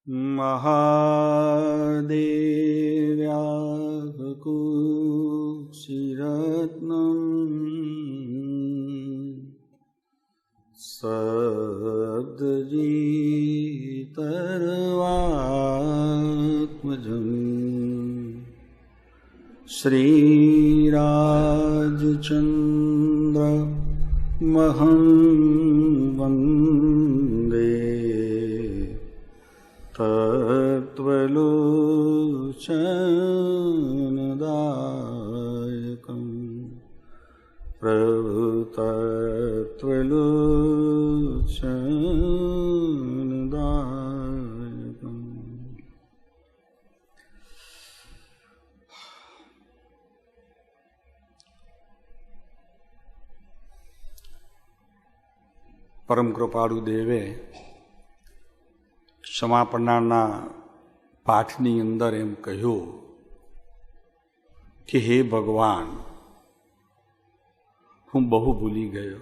महादेव्याकुक्षिरत्नम् सद्गजीतर्वात्मजम् श्रीराजचन्द्रमहं वन्दे तत्त्वलोचनदायकं प्रभुतत्त्वलोचनदायकम्। પરમ કૃપાળુ દેવે ક્ષમાપણાના પાઠની અંદર એમ કહ્યું કે હે ભગવાન, હું બહુ ભૂલી ગયો.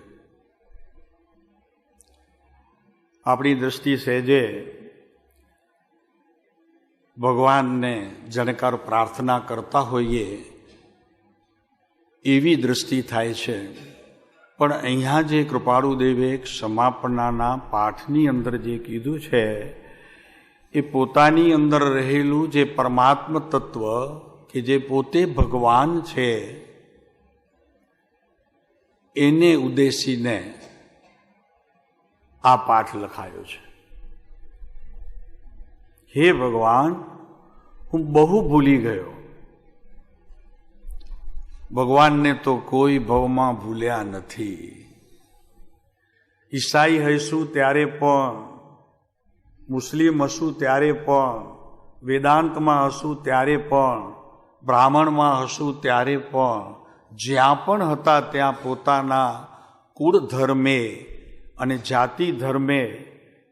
આપણી દ્રષ્ટિ સહેજે ભગવાનને જણકાર પ્રાર્થના કરતા હોઈએ એવી દ્રષ્ટિ થાય છે, પણ અહીંયા જે કૃપાળુ દેવે ક્ષમાપણાના પાઠની અંદર જે કીધું છે એ પોતાની અંદર રહેલું જે પરમાત્મ તત્વ કે જે પોતે ભગવાન છે એને ઉદ્દેશીને આ પાઠ લખાયો છે. હે ભગવાન, હું બહુ ભૂલી ગયો. ભગવાનને તો કોઈ ભવમાં ભૂલ્યા નથી. ઈસાઈ હશું ત્યારે પણ, મુસ્લિમ હશું ત્યારે પણ, વેદાંતમાં હશું ત્યારે પણ, બ્રાહ્મણમાં હશું ત્યારે પણ, જ્યાં પણ હતા ત્યાં પોતાના કુળ ધર્મે અને જાતિ ધર્મે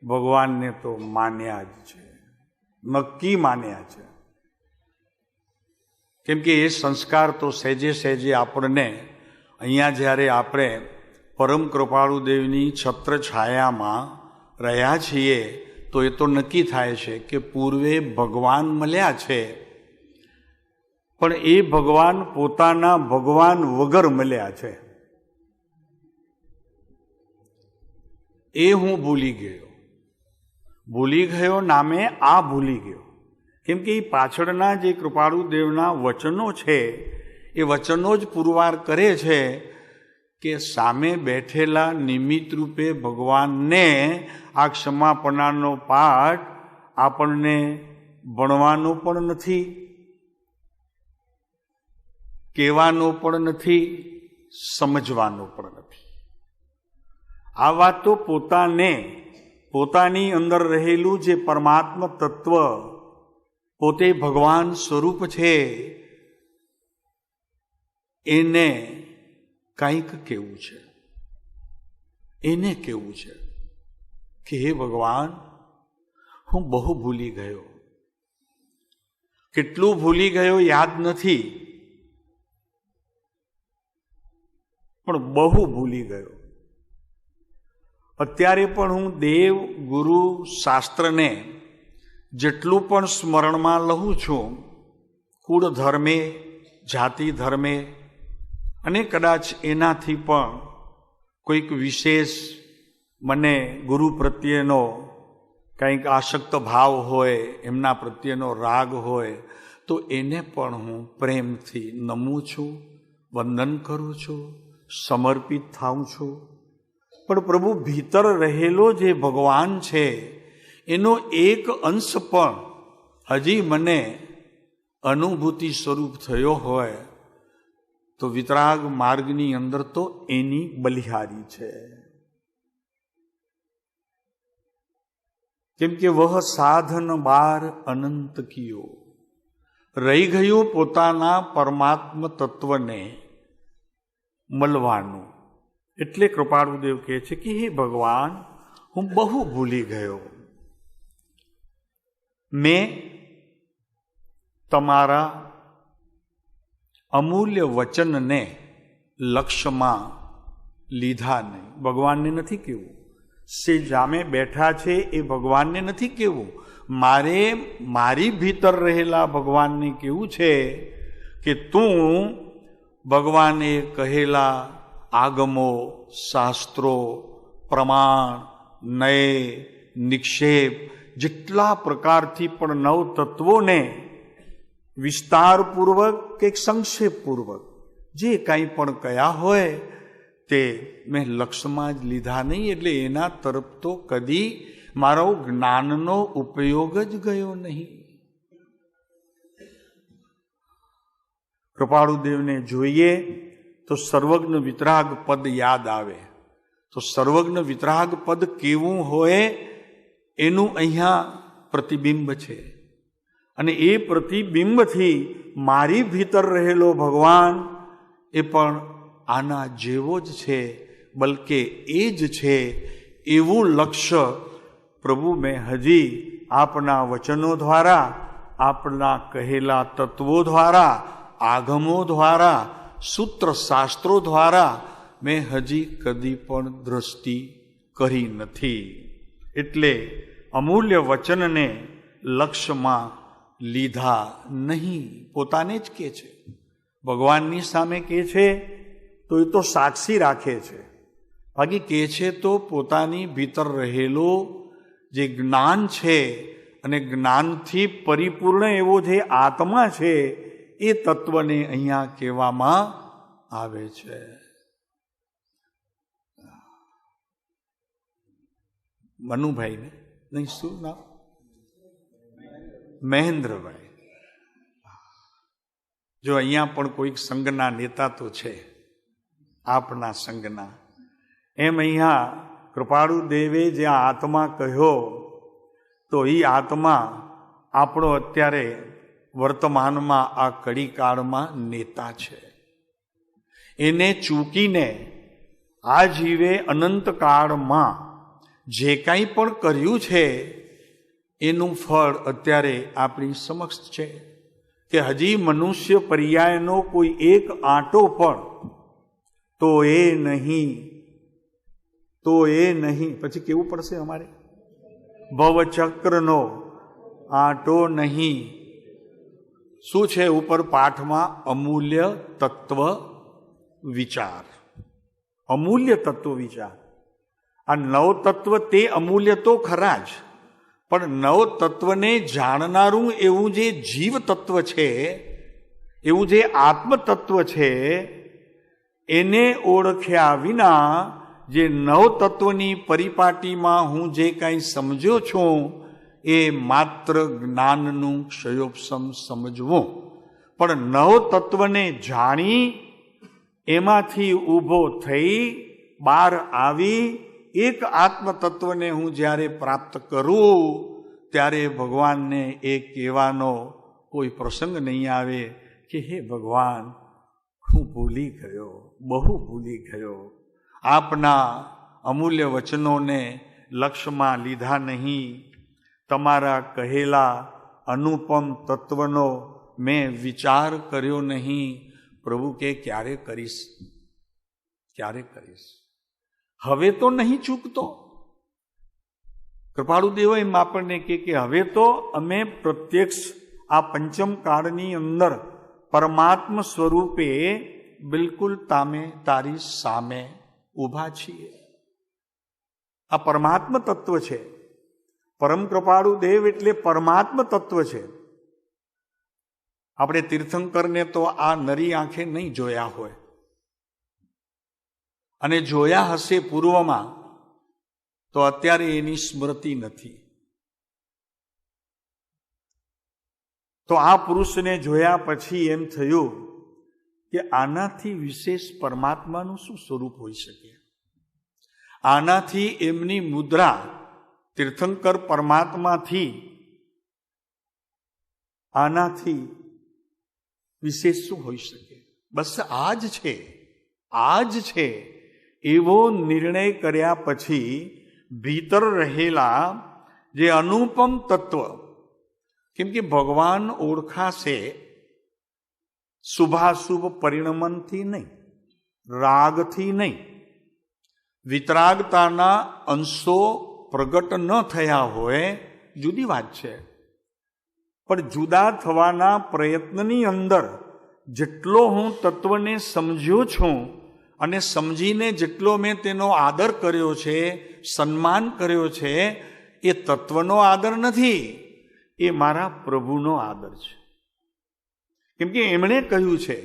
ભગવાનને તો માન્યા જ છે, નક્કી માન્યા છે. કેમ કે એ સંસ્કાર તો સહેજે સહેજે આપણને અહીંયા જ્યારે આપણે પરમ કૃપાળુ દેવની છત્ર છાયામાં રહ્યા છીએ તો એ તો નક્કી થાય છે કે પૂર્વે ભગવાન મળ્યા છે, પણ એ ભગવાન પોતાના ભગવાન વગર મળ્યા છે. એ હું ભૂલી ગયો નામે આ ભૂલી ગયો. કેમ કે એ પાછળના જે કૃપાળુ દેવના વચનો છે એ વચનો જ પુરવાર કરે છે કે સામે બેઠેલા નિમિત્ત રૂપે ભગવાનને આ ક્ષમાપણાનો પાઠ આપણને ભણવાનો પણ નથી, કહેવાનો પણ નથી, સમજવાનો પણ નથી. આ વાત તો પોતાની અંદર રહેલું જે પરમાત્મ તત્વ પોતે ભગવાન સ્વરૂપ છે એને કંઈક કેવું છે, એને કેવું છે કે હે ભગવાન, હું બહુ ભૂલી ગયો. કેટલું ભૂલી ગયો યાદ નથી, પણ બહુ ભૂલી ગયો. અત્યારે પણ હું દેવ, ગુરુ, શાસ્ત્રને જેટલું પણ સ્મરણમાં લઉં છું, કુળ ધર્મે, જાતિ ધર્મે, અને કદાચ એનાથી પણ કોઈક વિશેષ મને ગુરુ પ્રત્યેનો કંઈક આસક્ત ભાવ હોય, એમના પ્રત્યેનો રાગ હોય, તો એને પણ હું પ્રેમથી નમું છું, વંદન કરું છું, સમર્પિત થાઉં છું. પણ પ્રભુ ભીતર રહેલો જે ભગવાન છે એનો એક અંશ પણ હજી મને અનુભૂતિ સ્વરૂપ થયો હોય તો વિતરાગ માર્ગની અંદર તો એની બલિહારી છે. કેમ કે વહ સાધન બાર અનંત કિયો, રહી ગયું પોતાના પરમાત્મ તત્વને મળવાનું. એટલે કૃપાળુદેવ કહે છે કે હે ભગવાન, હું બહુ ભૂલી ગયો. મેં તમારા અમૂલ્ય વચનને લક્ષ્યમાં લીધા નહીં. ભગવાનને નથી કહેવું, સે જામે બેઠા છે એ ભગવાનને નથી કહેવું, મારે મારી ભીતર રહેલા ભગવાનને કહેવું છે કે તું ભગવાને કહેલા આગમો, શાસ્ત્રો, પ્રમાણ, નય, નિક્ષેપ જેટલા પ્રકારથી પણ નવ તત્વોને વિસ્તારપૂર્વક કે સંક્ષેપપૂર્વક જે કાંઈ પણ કયા હોય તે મેં લક્ષમાં જ લીધા નહીં, એટલે એના તરફ તો કદી મારો જ્ઞાનનો ઉપયોગ જ ગયો નહીં. કૃપાળુદેવને જોઈએ તો સર્વજ્ઞ વિતરાગ પદ યાદ આવે. તો સર્વજ્ઞ વિતરાગ પદ કેવું હોય એનું અહીંયા પ્રતિબિંબ છે. અને એ પ્રતિબિંબથી મારી ભીતર રહેલો ભગવાન એ પણ આના જેવો જ છે, બલકે એ જ છે એવું લક્ષ્ય પ્રભુ મેં હજી આપના વચનો દ્વારા, આપના કહેલા તત્વો દ્વારા, આગમો દ્વારા, સૂત્ર શાસ્ત્રો દ્વારા મેં હજી કદી પણ દ્રષ્ટિ કરી નથી. એટલે અમૂલ્ય વચનને લક્ષ્યમાં લીધા નહીં. પોતાને જ કહે છે, ભગવાનની સામે કહે છે તો એ તો સાક્ષી રાખે છે, બાકી કહે છે તો પોતાની ભીતર રહેલો જે જ્ઞાન છે અને જ્ઞાનથી પરિપૂર્ણ એવો જે આત્મા છે એ તત્વને અહીંયા કહેવામાં આવે છે. મનુભાઈને નહીં, શું નામ? મહેન્દ્રભાઈ. જો અહીંયા પણ કોઈક સંઘના નેતા તો છે, આપના સંઘના. એમ અહીંયા કૃપાળુ દેવે જ્યાં આત્મા કહ્યો તો એ આત્મા આપણો અત્યારે વર્તમાનમાં આ કડીકાળમાં નેતા છે. એને ચૂકીને આ જીવે અનંતકાળમાં જે કાંઈ પણ કર્યું છે એનું ફળ અત્યારે આપણી સમક્ષ છે કે હજી મનુષ્ય પર્યાયનો કોઈ એક આંટો પણ તો એ નહીં, તો એ નહીં. પછી કેવું પડશે અમારે? ભવચક્રનો આંટો નહીં. શું છે ઉપર પાઠમાં? અમૂલ્ય તત્વ વિચાર. અમૂલ્ય તત્વ વિચાર. આ નવ તત્વ તે અમૂલ્ય તો ખરા જ, પણ નવ તત્વને જાણનારું એવું જે જીવ તત્વ છે, એવું જે આત્મ તત્વ છે, એને ઓળખ્યા વિના જે નવ તત્વની પરિપાટીમાં હું જે કાંઈ સમજ્યો છું એ માત્ર જ્ઞાનનું ક્ષયોપસમ સમજવું. પણ નવ તત્વને જાણી એમાંથી ઊભો થઈ બહાર આવી એક આત્મ તત્વને હું જ્યારે પ્રાપ્ત કરું ત્યારે ભગવાનને એ કહેવાનો કોઈ પ્રસંગ નહીં આવે કે હે ભગવાન, હું ભૂલી ગયો, બહુ ભૂલી ગયો. આપના અમૂલ્ય વચનોને લક્ષ્યમાં લીધા નહીં, તમારા કહેલા અનુપમ તત્વનો મેં વિચાર કર્યો નહીં. પ્રભુ કે ક્યારે કરીશ, ક્યારે કરીશ? હવે તો નહીં ચૂકતો. કૃપાળુ દેવ એમ આપણને કે હવે તો અમે પ્રત્યક્ષ આ પંચમ કાળની અંદર પરમાત્મ સ્વરૂપે બિલકુલ તારી સામે ઊભા છીએ. આ પરમાત્મ તત્વ છે. પરમ કૃપાળુ દેવ એટલે પરમાત્મ તત્વ છે. આપણે તીર્થંકરને તો આ નરી આંખે નહીં જોયા હોય, અને જોયા હશે પૂર્વમાં તો અત્યારે એની સ્મૃતિ નથી. તો આ પુરુષને જોયા પછી એમ થયું કે આનાથી વિશેષ પરમાત્માનું શું સ્વરૂપ હોઈ શકે? આનાથી એમની મુદ્રા તીર્થંકર પરમાત્માથી આનાથી વિશેષ શું હોઈ શકે? બસ આ જ છે, આ જ છે. એવો નિર્ણય કર્યા પછી ભીતર રહેલા જે અનુપમ તત્વ, કેમ કે ભગવાન ઓળખાશે શુભાશુભ પરિણમનથી નહીં, રાગથી નહીં, વિતરાગતાના અંશો પ્રગટ ન થયા હોય જુદી વાત છે, પણ જુદા થવાના પ્રયત્નની અંદર જેટલો હું તત્વને સમજ્યો છું અને સમજીને જેટલો મેં તેનો આદર કર્યો છે, સન્માન કર્યો છે, એ તત્વનો આદર નથી, એ મારા પ્રભુનો આદર છે. કેમ કે એમણે કહ્યું છે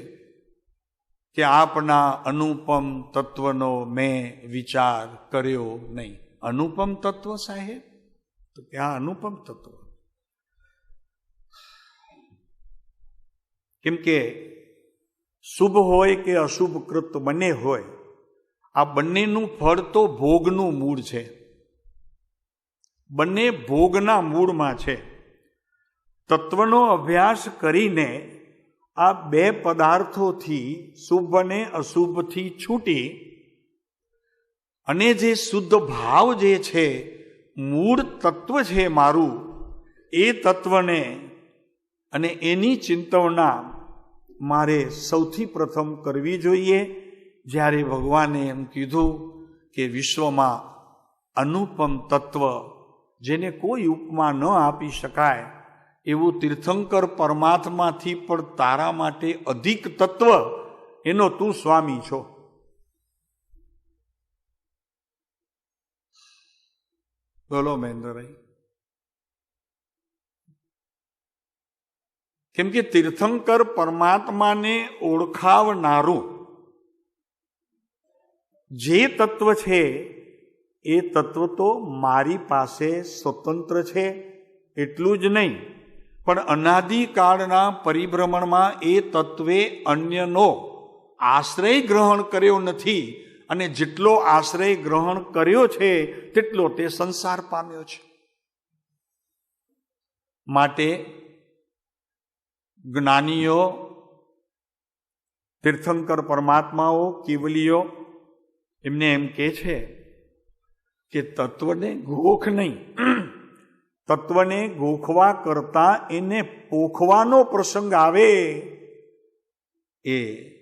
કે આપના અનુપમ તત્વનો મેં વિચાર કર્યો નહીં. અનુપમ તત્વ સાહેબ, તો ક્યાં અનુપમ તત્વ? કેમ કે શુભ હોય કે અશુભ કૃત બંને હોય, આ બંનેનું ફળ તો ભોગનું મૂળ છે. બંને ભોગના મૂળમાં છે. તત્વનો અભ્યાસ કરીને આ બે પદાર્થોથી, શુભ અને અશુભથી છૂટી અને જે શુદ્ધ ભાવ જે છે, મૂળ તત્વ છે મારું, એ તત્વને અને એની ચિંતવના મારે સૌથી પ્રથમ કરવી જોઈએ. જ્યારે ભગવાને એમ કીધું કે વિશ્વમાં અનુપમ તત્વ, જેને કોઈ ઉપમા ન આપી શકાય એવું તીર્થંકર પરમાત્માથી પણ તારા માટે અધિક તત્વ, એનો તું સ્વામી છો. બોલો મહેન્દ્રભાઈ. કેમ કે તીર્થંકર પરમાત્માને ઓળખાવનારું જે તત્વ છે, એ તત્વ તો મારી પાસે સ્વતંત્ર છે. એટલું જ નહીં, પણ અનાદિકાળના પરિભ્રમણમાં એ તત્વે અન્યનો આશ્રય ગ્રહણ કર્યો નથી, અને જેટલો આશ્રય ગ્રહણ કર્યો છે તેટલો તે સંસાર પામ્યો છે. માટે જ્ઞાનીઓ, તીર્થંકર પરમાત્માઓ, કેવલીઓ એમને એમ કહે છે કે તત્વને ગોખ નહીં, તત્વને ગોખવા કરતા એને પોખવાનો પ્રસંગ આવે એ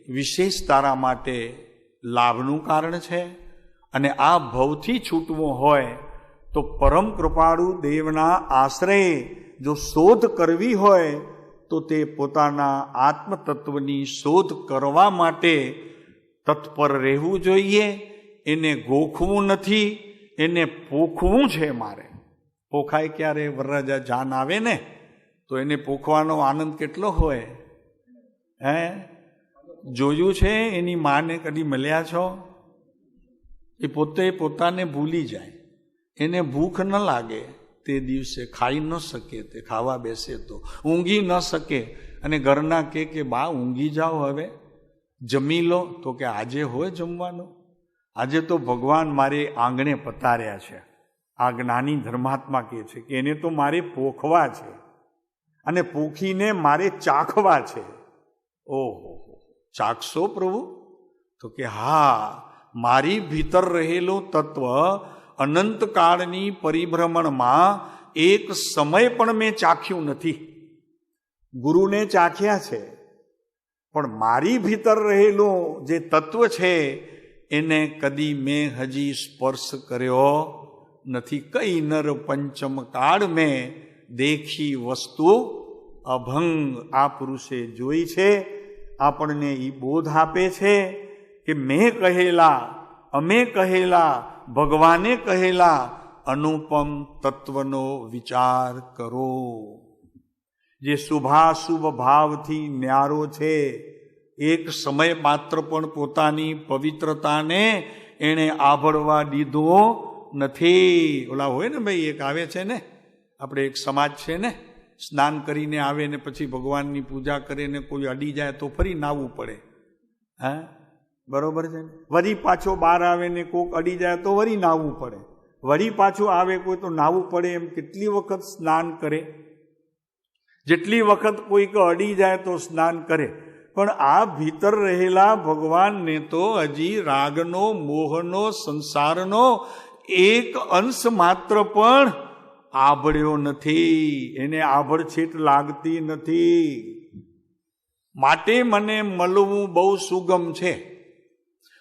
વિશેષ તારા માટે લાભનું કારણ છે. અને આ ભવથી છૂટવું હોય તો પરમ કૃપાળુ દેવના આશ્રય જો શોધ કરવી હોય તો તે પોતાના આત્મતત્વની શોધ કરવા માટે તત્પર રહેવું જોઈએ. એને ગોખવું નથી, એને પોખવું છે મારે. પોખાય ક્યારે? વરરાજા જાન આવે ને તો એને પોખવાનો આનંદ કેટલો હોય. હે, જોયું છે? એની માને કદી મળ્યા છો? એ પોતે પોતાને ભૂલી જાય, એને ભૂખ ન લાગે તે દિવસે, ખાઈ ન શકે, તે ખાવા બેસે તો ઊંઘી ન શકે, અને ઘરના કે બા ઊંઘી જાઓ, હવે જમી લો. તો કે આજે હોય જમવાનું, આજે તો ભગવાન મારે આંગણે પતાર્યા છે. આ જ્ઞાની ધર્માત્મા કહે છે કે એને તો મારે પોખવા છે અને પોખીને મારે ચાખવા છે. ઓહો, ચાખશો પ્રભુ? તો કે હા, મારી ભીતર રહેલું તત્વ અનંતકાળની પરિભ્રમણમાં એક સમય પણ મેં ચાખ્યું નથી. ગુરુને ચાખ્યા છે, પણ મારી ભીતર રહેલું જે તત્વ છે એને કદી મેં હજી સ્પર્શ કર્યો નથી. કઈ નર પંચમ કાળ મેં દેખી વસ્તુ અભંગ. આ પુરુષે જોઈ છે, આપણને એ બોધ આપે છે કે મેં કહેલા, અમે કહેલા, ભગવાને કહેલા અનુપમ તત્વનો વિચાર કરો. જે શુભાશુભ ભાવથી ન્યારો છે, એક સમય માત્ર પણ પોતાની પવિત્રતાને એણે આભળવા દીધો નથી. ઓલા હોય ને ભાઈ, એક આવે છે ને, આપણે એક સમાજ છે ને, સ્નાન કરીને આવે ને પછી ભગવાનની પૂજા કરે ને કોઈ અડી જાય તો ફરી નાહવું પડે. હા, બરોબર છે ને? વળી પાછો બહાર આવે ને કોક અડી જાય તો વળી નાહવું પડે, વળી પાછું આવે કોઈ તો નાહવું પડે. એમ કેટલી વખત સ્નાન કરે? જેટલી વખત કોઈક અડી જાય તો સ્નાન કરે. પણ આ ભીતર રહેલા ભગવાનને તો હજી રાગનો, મોહનો, સંસારનો એક અંશ માત્ર પણ આભળ્યો નથી. એને આભળછેટ લાગતી નથી. માટે મને મળવું બહુ સુગમ છે.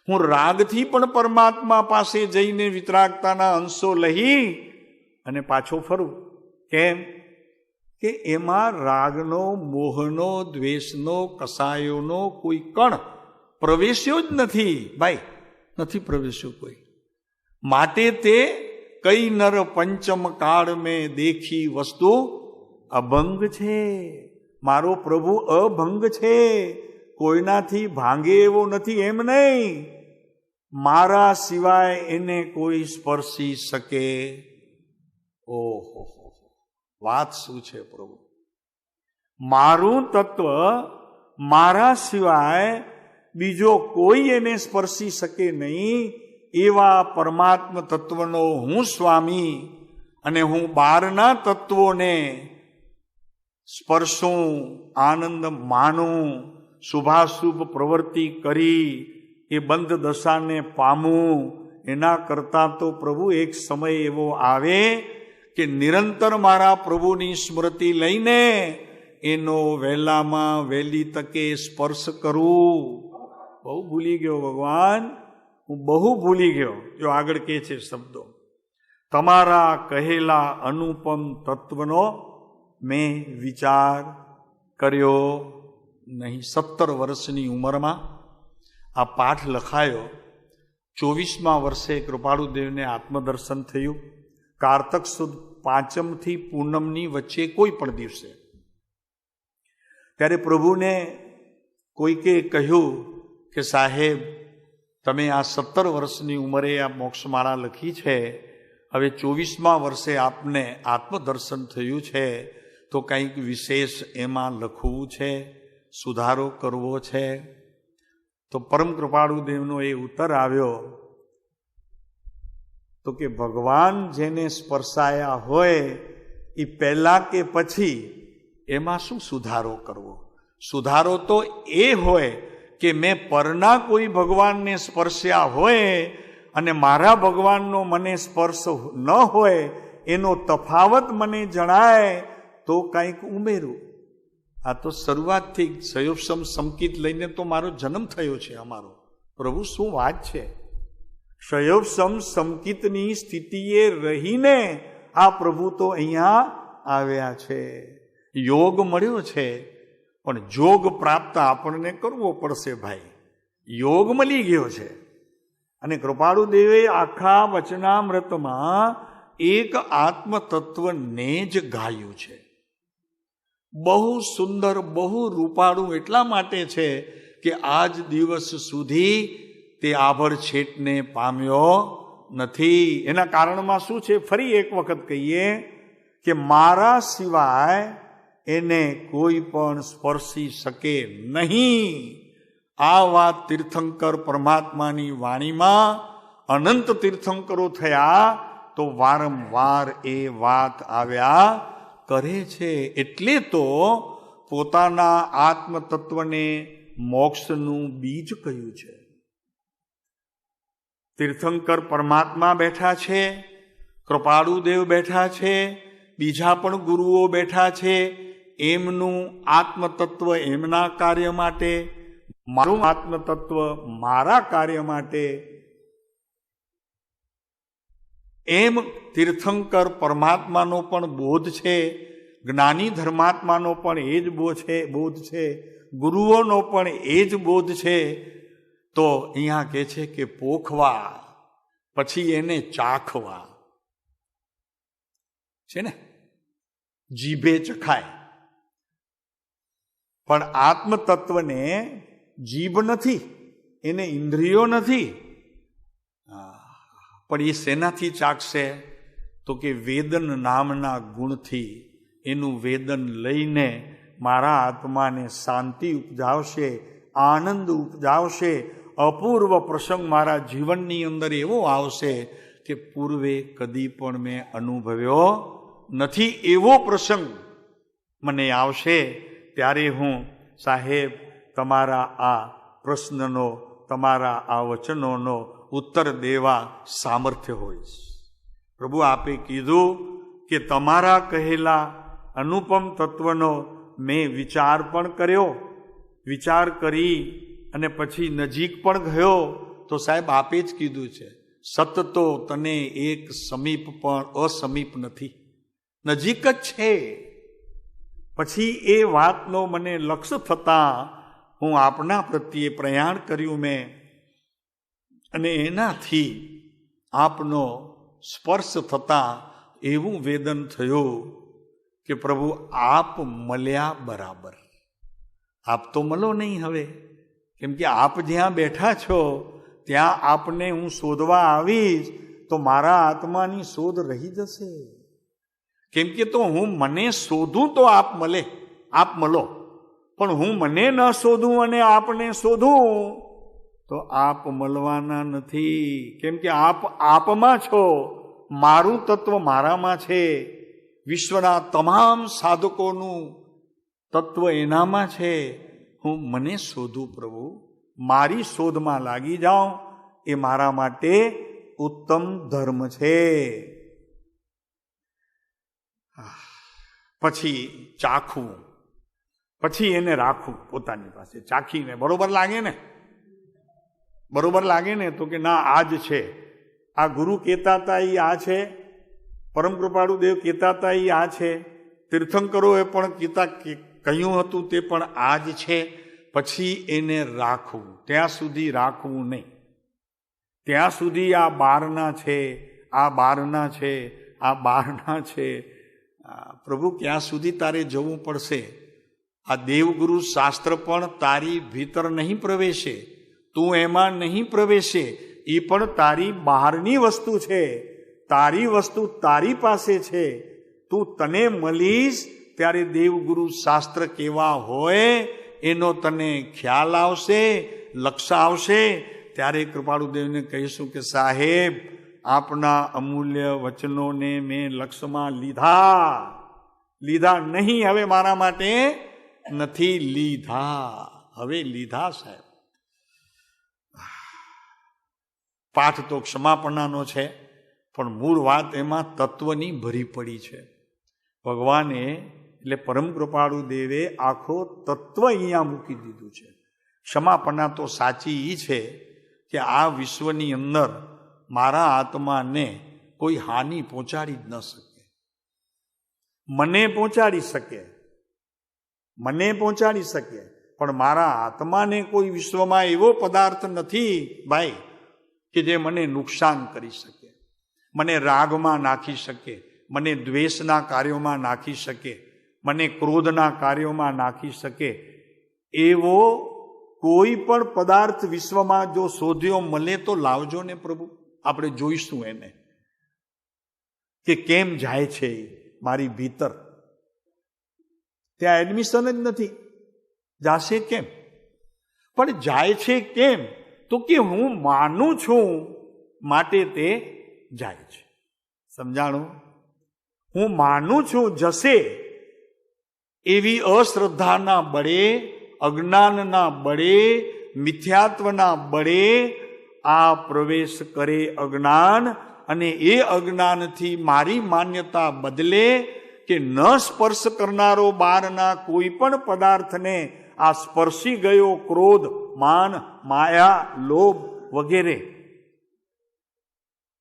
હું રાગથી પણ પરમાત્મા પાસે જઈને વિતરાગતાના અંશો લઈ અને પાછો ફરું. કેમ કે એમાં રાગનો, મોહનો, દ્વેષનો, કસાયોનો કોઈ કણ પ્રવેશ્યો જ નથી ભાઈ, નથી પ્રવેશ્યો કોઈ. માટે તે કઈ નર પંચમ કાળ મેં દેખી વસ્તુ અભંગ છે. મારો પ્રભુ અભંગ છે, કોઈનાથી ભાંગે એવો નથી. એમ નહીં, મારા સિવાય એને કોઈ સ્પર્શી શકે. ઓહો, વાત શું છે પ્રભુ! મારું તત્વ મારા સિવાય બીજો કોઈ એને સ્પર્શી શકે નહીં. એવા પરમાત્મ તત્વનો હું સ્વામી, અને હું બહારના તત્વોને સ્પર્શું, આનંદ માનું, શુભાશુભ પ્રવૃત્તિ કરી એ બંધ દશાને પામું. એના કરતાં તો પ્રભુ એક સમય એવો આવે કે નિરંતર મારા પ્રભુની સ્મૃતિ લઈને એનો વહેલામાં વહેલી તકે સ્પર્શ કરું. બહુ ભૂલી ગયો ભગવાન, હું બહુ ભૂલી ગયો. જો આગળ કહે છે શબ્દો, તમારા કહેલા અનુપમ તત્વનો મેં વિચાર કર્યો નહીં. 17 વર્ષની ઉંમરમાં આ પાઠ લખાયો. 24મા વર્ષે કૃપાળુદેવને આત્મદર્શન થયું. કારતક સુદ 5મથી પૂનમની વચ્ચે કોઈ પણ દિવસે. ત્યારે પ્રભુને કોઈકે કહ્યું કે સાહેબ, તમે આ 17 વર્ષની ઉંમરે આ મોક્ષમાળા લખી છે, હવે 24મા વર્ષે આપને આત્મદર્શન થયું છે, તો કંઈક વિશેષ એમાં લખવું છે, સુધારો કરવો છે. તો પરમ કૃપાળુદેવનો એ ઉત્તર આવ્યો તો કે ભગવાન જેને સ્પર્શાયા હોય એ પહેલા કે પછી એમાં શું સુધારો કરવો? સુધારો તો એ હોય કે મેં પરના કોઈ ભગવાનને સ્પર્શ્યા હોય અને મારા ભગવાનનો મને સ્પર્શ ન હોય, એનો તફાવત મને જણાય તો કંઈક ઉમેરું. આ તો શરૂઆતથી સયોપસમ સંકિત લઈને તો મારો જન્મ થયો છે અમારો. પ્રભુ શું વાત છે! સયોપસમ સંકિતની સ્થિતિએ રહીને આ પ્રભુ તો અહીંયા આવ્યા છે. યોગ મળ્યો છે, પણ જોગ પ્રાપ્ત આપણને કરવો પડશે ભાઈ. યોગ મળી ગયો છે. અને કૃપાળુદેવે આખા વચનામૃતમાં એક આત્મતત્વને જ ગાયું છે. બહુ સુંદર, બહુ રૂપાળું એટલા માટે છે કે આજ દિવસ સુધી તે આભડછેટને પામ્યો નથી. એના કારણમાં શું છે? ફરી એક વખત કહીએ કે મારા સિવાય એને કોઈ પણ સ્પર્શી શકે નહીં. આ વાત તીર્થંકર પરમાત્માની વાણીમાં અનંત તીર્થંકરો થયા તો વારંવાર એ વાત આવ્યા કરે છે. એટલે તો પોતાના આત્મતત્વને મોક્ષનું બીજ કહ્યું છે. તીર્થંકર પરમાત્મા બેઠા છે, કૃપાળુદેવ બેઠા છે, બીજા પણ ગુરુઓ બેઠા છે. એમનું આત્મતત્વ એમના કાર્ય માટે, મારું આત્મતત્વ મારા કાર્ય માટે. એમ તીર્થંકર પરમાત્માનો પણ બોધ છે, જ્ઞાની ધર્માત્માનો પણ એ જ બોધ છે, ગુરુઓનો પણ એ જ બોધ છે. તો અહીંયા કહે છે કે પોખવા પછી એને ચાખવા છે ને, જીભે ચખાય. પણ આત્મતત્વને જીભ નથી, એને ઇન્દ્રિયો નથી. પણ એ શેનાથી ચાખશે? તો કે વેદન નામના ગુણથી એનું વેદન લઈને મારા આત્માને શાંતિ ઉપજાવશે, આનંદ ઉપજાવશે. અપૂર્વ પ્રસંગ મારા જીવનની અંદર એવો આવશે કે પૂર્વે કદી પણ મેં અનુભવ્યો નથી. એવો પ્રસંગ મને આવશે. ત્યારે હું સાહેબ તમારા આ પ્રશ્નનો, તમારા આ વચનોનો ઉત્તર દેવા સામર્થ્ય હોઈશ. પ્રભુ આપે કીધું કે તમારા કહેલા અનુપમ તત્વનો મેં વિચાર પણ કર્યો. વિચાર કરી અને પછી નજીક પણ ગયો તો સાહેબ આપે જ કીધું છે, સત તો તને એક સમીપ પણ અસમીપ નથી, નજીક જ છે. પછી એ વાતનો મને લક્ષ્ય થતાં હું આપના પ્રત્યે પ્રયાણ કર્યું મેં, અને એનાથી આપનો સ્પર્શ થતાં એવું વેદન થયું કે પ્રભુ આપ મળ્યા બરાબર. આપ તો મળો નહીં હવે, કેમ કે આપ જ્યાં બેઠા છો ત્યાં આપને હું શોધવા આવીશ તો મારા આત્માની શોધ રહી જશે. કેમ કે તો હું મને શોધું તો આપ મળે, આપ મળો, પણ હું મને ન શોધું અને આપને શોધું તો આપ મળવાના નથી. કેમ કે આપ આપમાં છો, મારું તત્વ મારામાં છે, વિશ્વના તમામ સાધકોનું તત્વ એનામાં છે. હું મને શોધું પ્રભુ, મારી શોધમાં લાગી જાઉં, એ મારા માટે ઉત્તમ ધર્મ છે. પછી ચાખવું, પછી એને રાખવું પોતાની પાસે, ચાખીને બરોબર લાગે ને, બરોબર લાગે ને તો કે ના આ જ છે. આ ગુરુ કહેતા હતા એ આ છે, પરમ કૃપાળુ દેવ કહેતા હતા એ આ છે, તીર્થંકરોએ પણ કહ્યું હતું તે પણ આ જ છે. પછી એને રાખવું, ત્યાં સુધી રાખવું નહીં, ત્યાં સુધી આ બહારના છે, આ બહારના છે, આ બહારના છે. પ્રભુ ક્યાં સુધી તારે જવું પડશે? આ દેવગુરુ શાસ્ત્ર પણ તારી ભીતર નહીં પ્રવેશે, તું એમાં નહીં પ્રવેશે, એ પણ તારી બહારની વસ્તુ છે. તારી વસ્તુ તારી પાસે છે. તું તને મળીશ ત્યારે દેવગુરુ શાસ્ત્ર કેવા હોય એનો તને ખ્યાલ આવશે, લક્ષ્ય આવશે. ત્યારે કૃપાળુદેવને કહીશું કે સાહેબ આપના અમૂલ્ય વચનોને મેં લક્ષ્યમાં લીધા નહીં, હવે મારા માટે નથી લીધા, હવે લીધા સાહેબ. પાઠ તો ક્ષમાપણાનો છે, પણ મૂળ વાત એમાં તત્વની ભરી પડી છે. ભગવાને એટલે પરમ કૃપાળુ દેવે આખો તત્વ અહીંયા મૂકી દીધું છે. ક્ષમાપણા તો સાચી એ છે કે આ વિશ્વની અંદર મારા આત્માને કોઈ હાનિ પહોંચાડી જ ન શકે. મને પહોંચાડી શકે, પણ મારા આત્માને કોઈ વિશ્વમાં એવો પદાર્થ નથી ભાઈ કે જે મને નુકસાન કરી શકે, મને રાગમાં નાખી શકે, મને દ્વેષના કાર્યોમાં નાખી શકે, મને ક્રોધના કાર્યોમાં નાખી શકે. એવો કોઈ પણ પદાર્થ વિશ્વમાં જો શોધ્યો મળે તો લાવજો ને પ્રભુ, આપણે જોઈશું એને કે કેમ જાય છે મારી ભીતર. ત્યાં એડમિશન જ નથી, જાશે કેમ? પણ જાય છે કેમ? તો કે હું માનું છું માટે તે જાય છે. સમજાણું? હું માનું છું જશે, એવી અશ્રદ્ધાના બળે, અજ્ઞાનના બળે, મિથ્યાત્વના બળે આ પ્રવેશ કરે અજ્ઞાન, અને એ અજ્ઞાનથી મારી માન્યતા બદલે કે ન સ્પર્શ કરનારો બહારના કોઈ પણ પદાર્થને આ સ્પર્શી ગયો ક્રોધ, માન, માયા, લોભ વગેરે.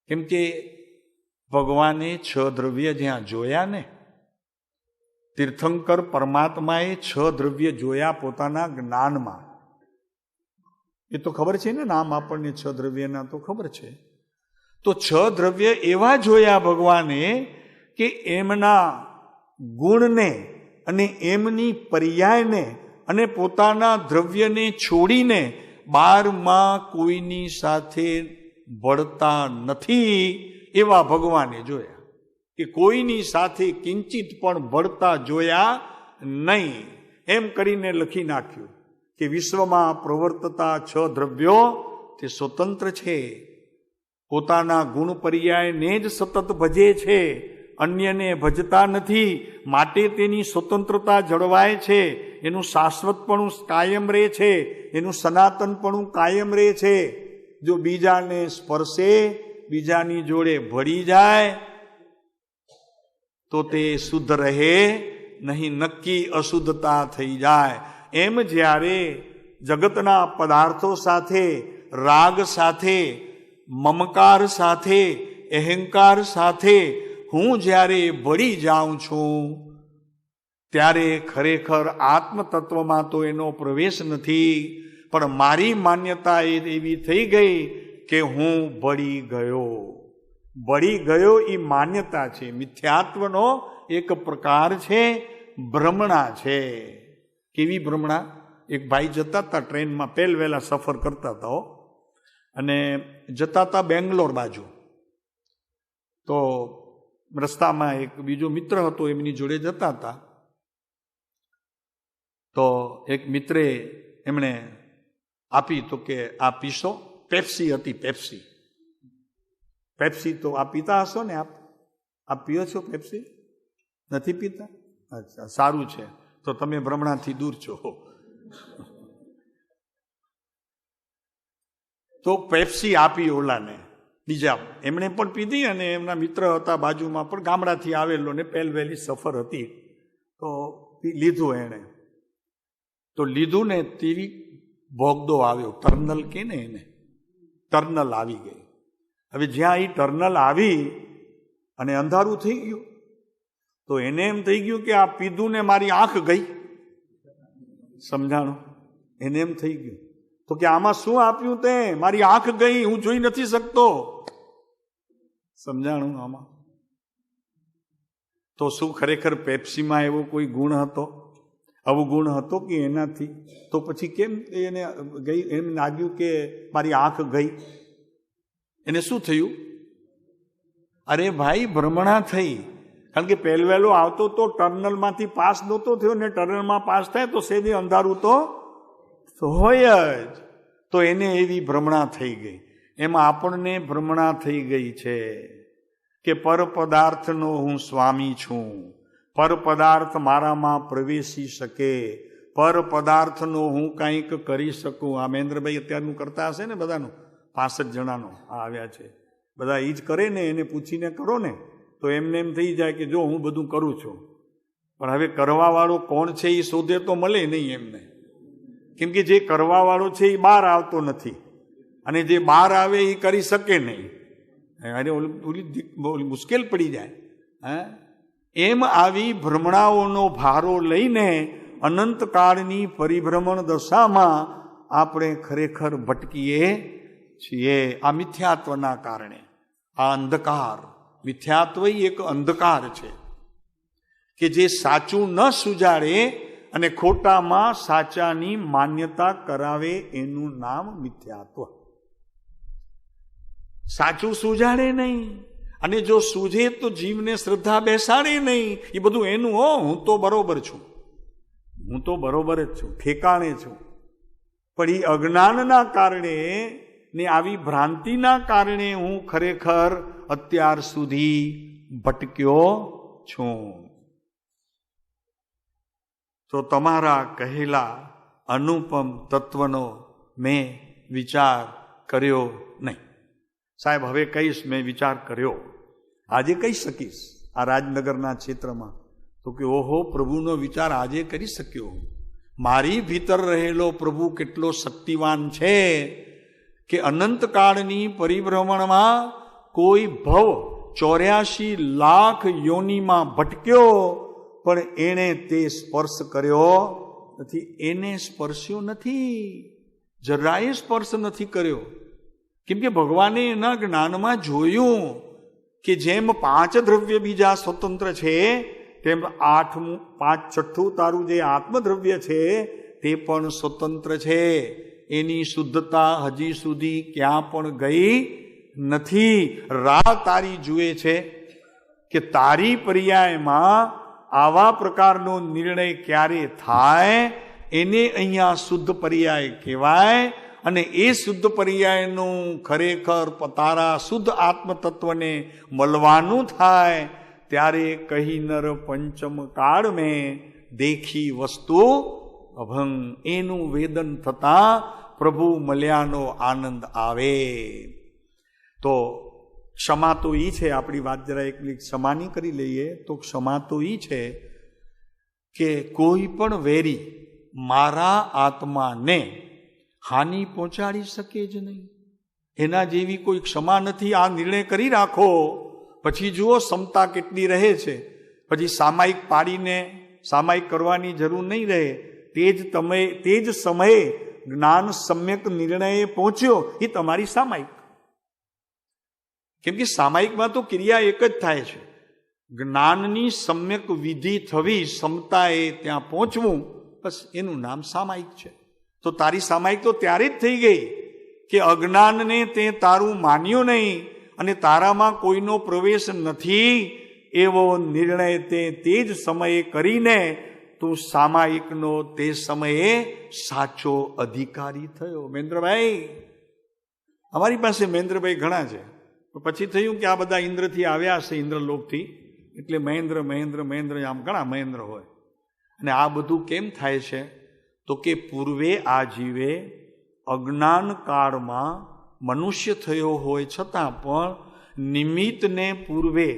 કેમ કે ભગવાને 6 દ્રવ્ય જ્યાં જોયા ને, તીર્થંકર પરમાત્માએ 6 દ્રવ્ય જોયા પોતાના જ્ઞાનમાં. એ તો ખબર છે ને, નામ આપણને 6 દ્રવ્યના તો ખબર છે. તો 6 દ્રવ્ય એવા જોયા ભગવાને કે એમના ગુણને અને એમની પર્યાયને અને પોતાના દ્રવ્યને છોડીને બારમાં કોઈની સાથે ભળતા નથી એવા ભગવાને જોયા, કે કોઈની સાથે કિંચિત પણ ભળતા જોયા નહીં. એમ કરીને લખી નાખ્યું કે વિશ્વમાં પ્રવર્તતા 6 દ્રવ્યો તે સ્વતંત્ર છે, પોતાના ગુણ પર્યાયને જ સતત ભજે છે, અન્યને ભજતા નથી, માટે તેની સ્વતંત્રતા જળવાય છે, એનું શાશ્વતપણું કાયમ રહે છે, એનું સનાતનપણું કાયમ રહે છે. જો બીજાને સ્પર્શે, બીજાની જોડે ભળી જાય તો તે શુદ્ધ રહે નહીં, નક્કી અશુદ્ધતા થઈ જાય. એમ જ્યારે જગતના પદાર્થો સાથે રાગ સાથે, મમકાર સાથે, અહંકાર સાથે હું જ્યારે ભળી જાઉં છું ત્યારે ખરેખર આત્મતત્વમાં તો એનો પ્રવેશ નથી, પણ મારી માન્યતા એવી થઈ ગઈ કે હું બળી ગયો. બળી ગયો એ માન્યતા છે, મિથ્યાત્વનો એક પ્રકાર છે, ભ્રમણા છે. કેવી ભ્રમણા? એક ભાઈ જતા હતા ટ્રેનમાં, પહેલવેલા સફર કરતા હતા અને જતા હતા બેંગ્લોર બાજુ. તો રસ્તામાં એક બીજો મિત્ર હતો, એમની જોડે જતા હતા. તો એક મિત્રે એમણે આપી તો કે આ પીશો. પેપ્સી હતી, પેપ્સી. પેપ્સી તો આ પીતા હશો ને? આપ પીઓ છો પેપ્સી? નથી પીતા? અચ્છા, સારું છે, તો તમે ભ્રમણાથી દૂર છો. તો પેપ્સી આપી ઓલાને, બીજા એમણે પણ પીધી અને એમના મિત્ર હતા બાજુમાં પણ, ગામડાથી આવેલો ને પહેલવેલી સફર હતી, તો લીધું એણે. તો લીધું ને તેવી ભોગદો આવ્યો, ટર્નલ કે ને એને, ટર્નલ આવી ગઈ. હવે જ્યાં એ ટર્નલ આવી અને અંધારું થઈ ગયું, તો એને એમ થઈ ગયું કે આ પીધું ને મારી આંખ ગઈ. સમજાણું? એને એમ થઈ ગયું તો કે આમાં શું આપ્યું તે, મારી આંખ ગઈ, હું જોઈ નથી શકતો. સમજાણું? આમાં તો શું ખરેખર પેપ્સીમાં એવો કોઈ ગુણ હતો, અવગુણ હતો કે એનાથી? તો પછી કેમ એને ગઈ, એમ લાગ્યું કે મારી આંખ ગઈ? એને શું થયું? અરે ભાઈ, ભ્રમણા થઈ. કારણ કે પહેલવેલો આવતો તો ટર્નલમાંથી પાસ નહોતો થયો ને, ટર્નલમાં પાસ થાય તો સેદી અંધારું તો હોય જ. તો એને એવી ભ્રમણા થઈ ગઈ. એમાં આપણને ભ્રમણા થઈ ગઈ છે કે પર પદાર્થનો હું સ્વામી છું, પર પદાર્થ મારામાં પ્રવેશી શકે, પર પદાર્થનો હું કંઈક કરી શકું. આ મહેન્દ્રભાઈ અત્યારનું કરતા હશે ને, બધાનું 65 જણાનો આ આવ્યા છે, બધા એ જ કરે ને, એને પૂછીને કરો ને તો એમને એમ થઈ જાય કે જો હું બધું કરું છું. પણ હવે કરવાવાળો કોણ છે એ શોધે તો મળે નહીં એમને, કેમ કે જે કરવાવાળો છે એ બહાર આવતો નથી, અને જે બહાર આવે એ કરી શકે નહીં. અરે ઓલી મુશ્કેલ પડી જાય. એમ આવી ભ્રમણાઓનો ભારો લઈને અનંતકાળની પરિભ્રમણ દશામાં આપણે ખરેખર ભટકીએ છીએ, આ મિથ્યાત્વના કારણે. આ અંધકાર, મિથ્યાત્વ એક અંધકાર છે કે જે સાચું ન સુજાડે અને ખોટામાં સાચાની માન્યતા કરાવે, એનું નામ મિથ્યાત્વ. સાચું સુજાડે નહીં, અને જો સૂજે તો જીવને શ્રદ્ધા બેસાડે નહીં. એ બધું એનું, હું તો બરોબર છું, હું તો બરોબર જ છું, ઠેકાણે છું. પણ એ અજ્ઞાનના કારણે ને આવી ભ્રાંતિના કારણે હું ખરેખર અત્યાર સુધી ભટક્યો છું. તો તમારા કહેલા અનુપમ તત્વનો મેં વિચાર કર્યો નહીં. સાહેબ, હવે કહીશ મેં વિચાર કર્યો, આજે કહી શકીશ આ રાજનગરના ક્ષેત્રમાં. તો કે ઓહો, પ્રભુનો વિચાર આજે કરી શક્યો. મારી ભીતર રહેલો પ્રભુ કેટલો શક્તિવાન છે કે અનંતકાળની પરિભ્રમણમાં કોઈ ભવ 84 લાખ યોનિમાં ભટક્યો, પણ એણે તે સ્પર્શ કર્યો નથી. એને સ્પર્શ્યો નથી, જરાય સ્પર્શ નથી કર્યો. કેમ કે ભગવાને એના જ્ઞાનમાં જોયું કે જેમ 5 દ્રવ્ય બીજા સ્વતંત્ર છે, તેમ 8/6 તારું જે આત્મદ્રવ્ય છે તે પણ સ્વતંત્ર છે. એની શુદ્ધતા હજી સુધી ક્યાં પણ ગઈ નથી. રાહ તારી જુએ છે કે તારી પર્યાયમાં આવા પ્રકારનો નિર્ણય ક્યારે થાય, એને અહીંયા શુદ્ધ પર્યાય કહેવાય. અને એ શુદ્ધ પર્યાયનું ખરેખર તારા શુદ્ધ આત્મતત્વને મળવાનું થાય ત્યારે કહી નર પંચમ કાળ મેં દેખી વસ્તુ અભંગ. એનું વેદન થતા પ્રભુ મળ્યાનો આનંદ આવે. તો ક્ષમા તો ઈ છે, આપણી વાત જરા એકલી ક્ષમાની કરી લઈએ. તો ક્ષમા તો ઈ છે કે કોઈ પણ વેરી મારા આત્માને હાનિ પહોંચાડી શકે જ નહીં. એના જેવી કોઈ ક્ષમા નથી. આ નિર્ણય કરી રાખો, પછી જુઓ ક્ષમતા કેટલી રહે છે. પછી સામાયિક પાડીને સામાયિક કરવાની જરૂર નહીં રહે. તે જ સમયે જ્ઞાન સમ્યક નિર્ણયે પહોંચ્યો એ તમારી સામાયિક. કેમ કે સામાયિકમાં તો ક્રિયા એક જ થાય છે. જ્ઞાનની સમ્યક વિધિ થવી, ક્ષમતાએ ત્યાં પહોંચવું, બસ એનું નામ સામાયિક છે. તો તારી સામાયિક તો ત્યારે જ થઈ ગઈ કે અજ્ઞાનને તે તારું માન્યું નહીં અને તારામાં કોઈનો પ્રવેશ નથી એવો નિર્ણય તે જ સમયે કરીને તું સામાયિકનો તે સમયે સાચો અધિકારી થયો. મહેન્દ્રભાઈ, અમારી પાસે મહેન્દ્રભાઈ ઘણા છે. પછી થયું કે આ બધા ઇન્દ્રથી આવ્યા છે, ઇન્દ્રલોકથી, એટલે મહેન્દ્ર મહેન્દ્ર મહેન્દ્ર, આમ ઘણા મહેન્દ્ર હોય. અને આ બધું કેમ થાય છે? તો કે પૂર્વે આ જીવે અજ્ઞાન કાળમાં મનુષ્ય થયો હોય છતાં પણ નિમિત્તને પૂર્વે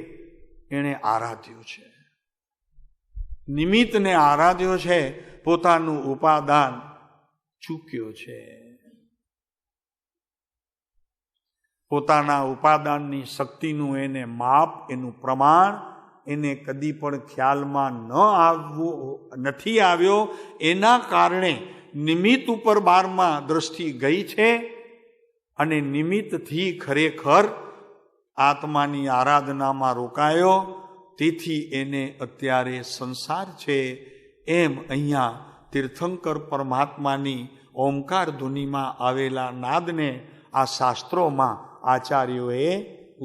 એણે આરાધ્યો છે. નિમિત્તને આરાધ્યો છે, પોતાનું ઉપાદાન ચૂક્યો છે. પોતાના ઉપાદાનની શક્તિનું એને માપ, એનું પ્રમાણ એને કદી પણ ખ્યાલમાં નથી આવ્યો. એના કારણે નિમિત્ત ઉપર 12માં દ્રષ્ટિ ગઈ છે અને નિમિત્તથી ખરેખર આત્માની આરાધનામાં રોકાયો. તેથી એને અત્યારે સંસાર છે. એમ અહીંયા તીર્થંકર પરમાત્માની ઓમકાર ધુનીમાં આવેલા નાદને આ શાસ્ત્રોમાં આચાર્યોએ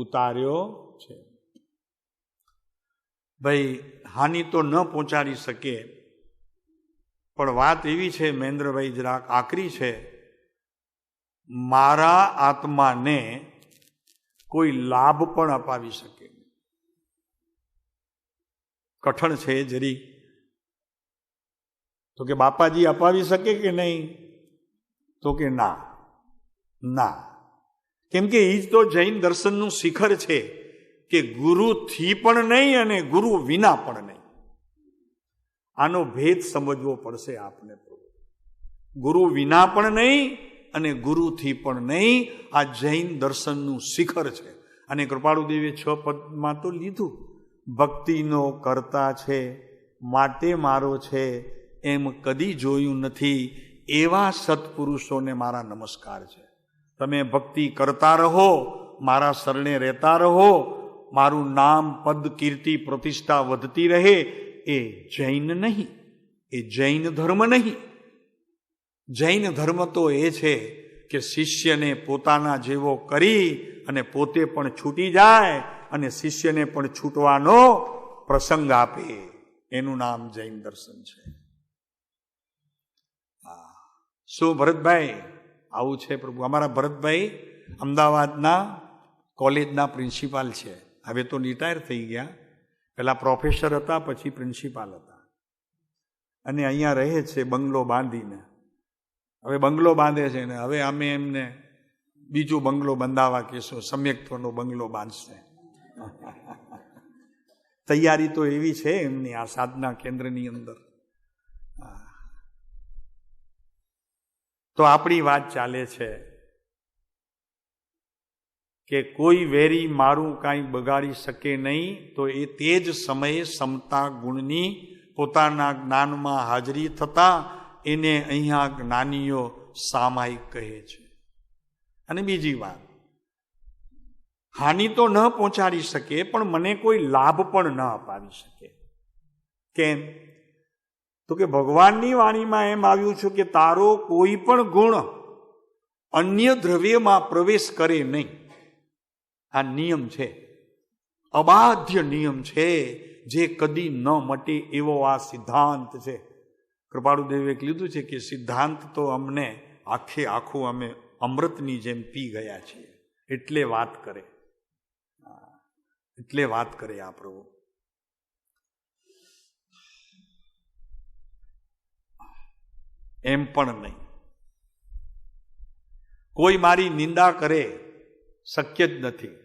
ઉતાર્યો છે. ભાઈ, હાનિ તો ન પહોંચાડી શકે, પણ વાત એવી છે મહેન્દ્રભાઈ, જરાક આકરી છે. મારા આત્માને કોઈ લાભ પણ અપાવી શકે. કઠણ છે જરી. તો કે બાપાજી અપાવી શકે કે નહીં? તો કે ના. કેમ કે એ જ તો જૈન દર્શનનું શિખર છે કે ગુરુથી પણ નહીં અને ગુરુ વિના પણ નહીં. આનો ભેદ સમજવો પડશે આપને. ગુરુ વિના પણ નહીં અને ગુરુથી પણ નહીં. આ જૈન દર્શનનું શિખર છે. અને કૃપાળુદેવે 6 પદમાં તો લીધું, ભક્તિનો કરતા છે માટે મારો છે, એમ કદી જોયું નથી, એવા સત્પુરુષોને મારા નમસ્કાર છે. તમે ભક્તિ કરતા રહો, મારા શરણે રહેતા રહો, મારું નામ, પદ, કીર્તિ, પ્રતિષ્ઠા વધતી રહે. એ જૈન નહીં, એ જૈન ધર્મ નહીં. જૈન ધર્મ તો એ છે કે શિષ્યને પોતાના જેવો કરી અને પોતે પણ છૂટી જાય અને શિષ્યને પણ છૂટવાનો પ્રસંગ આપે. એનું નામ જૈન દર્શન છે. શું ભરતભાઈ, આવું છે પ્રભુ. અમારા ભરતભાઈ અમદાવાદના કોલેજના પ્રિન્સિપાલ છે. હવે તો રિટાયર થઈ ગયા. પહેલાં પ્રોફેસર હતા, પછી પ્રિન્સિપાલ હતા. અને અહીંયા રહે છે બંગલો બાંધીને. હવે બંગલો બાંધે છે ને હવે અમે એમને બીજું બંગલો બંધાવા કહેશું, સમ્યક્ત્વનો બંગલો બાંધશે. તૈયારી તો એવી છે એમની આ સાધના કેન્દ્રની અંદર. તો આપણી વાત ચાલે છે કે કોઈ વેરી મારું કાંઈ બગાડી શકે નહીં. તો એ તે જ સમયે સમતા ગુણની પોતાના જ્ઞાનમાં હાજરી થતા એને અહીંયા જ્ઞાનીઓ સામાયિક કહે છે. અને બીજી વાત, હાનિ તો ન પહોંચાડી શકે પણ મને કોઈ લાભ પણ ન અપાવી શકે. કેમ? તો કે ભગવાનની વાણીમાં એમ આવ્યું છે કે તારો કોઈ પણ ગુણ અન્ય દ્રવ્યમાં પ્રવેશ કરે નહીં. આ નિયમ છે, અબાધ્ય નિયમ છે, જે કદી ન મટે એવો આ સિદ્ધાંત છે. કૃપાળુદેવે લીધું છે કે સિદ્ધાંત તો અમને આખે આખું અમે અમૃતની જેમ પી ગયા છીએ. એટલે વાત કરે આ પ્રભુ. એમ પણ નહીં. કોઈ મારી નિંદા કરે, શક્ય જ નથી,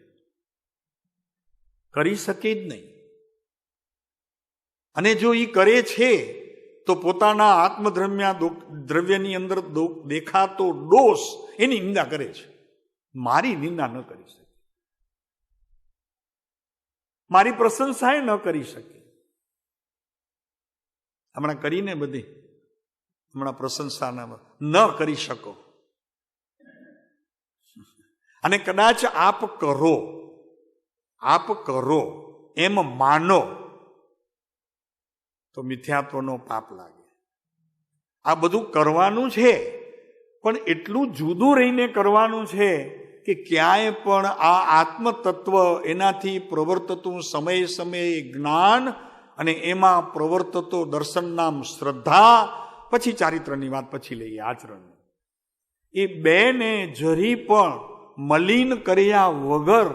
કરી શકે જ નહીં. અને જો એ કરે છે તો તો પોતાના આત્મદ્રવ્યની અંદર દેખાતો દોષ એની નિંદા કરે છે. મારી નિંદા ન કરી શકે, મારી પ્રશંસા ન કરી શકે. હમણાં કરીને બધી હમણાં પ્રશંસા ન કરી શકો. અને કદાચ આપ કરો એમ માનો તો મિથ્યાત્વનો પાપ લાગે. આ બધું કરવાનું છે, પણ એટલું જુદું રહીને કરવાનું છે કે ક્યાંય પણ આ આત્મતત્વ એનાથી પ્રવર્તતું સમય સમયે જ્ઞાન અને એમાં પ્રવર્તતો દર્શન નામ શ્રદ્ધા, પછી ચારિત્રની વાત પછી લઈએ, આચરણ, એ બેને જરી પણ મલિન કર્યા વગર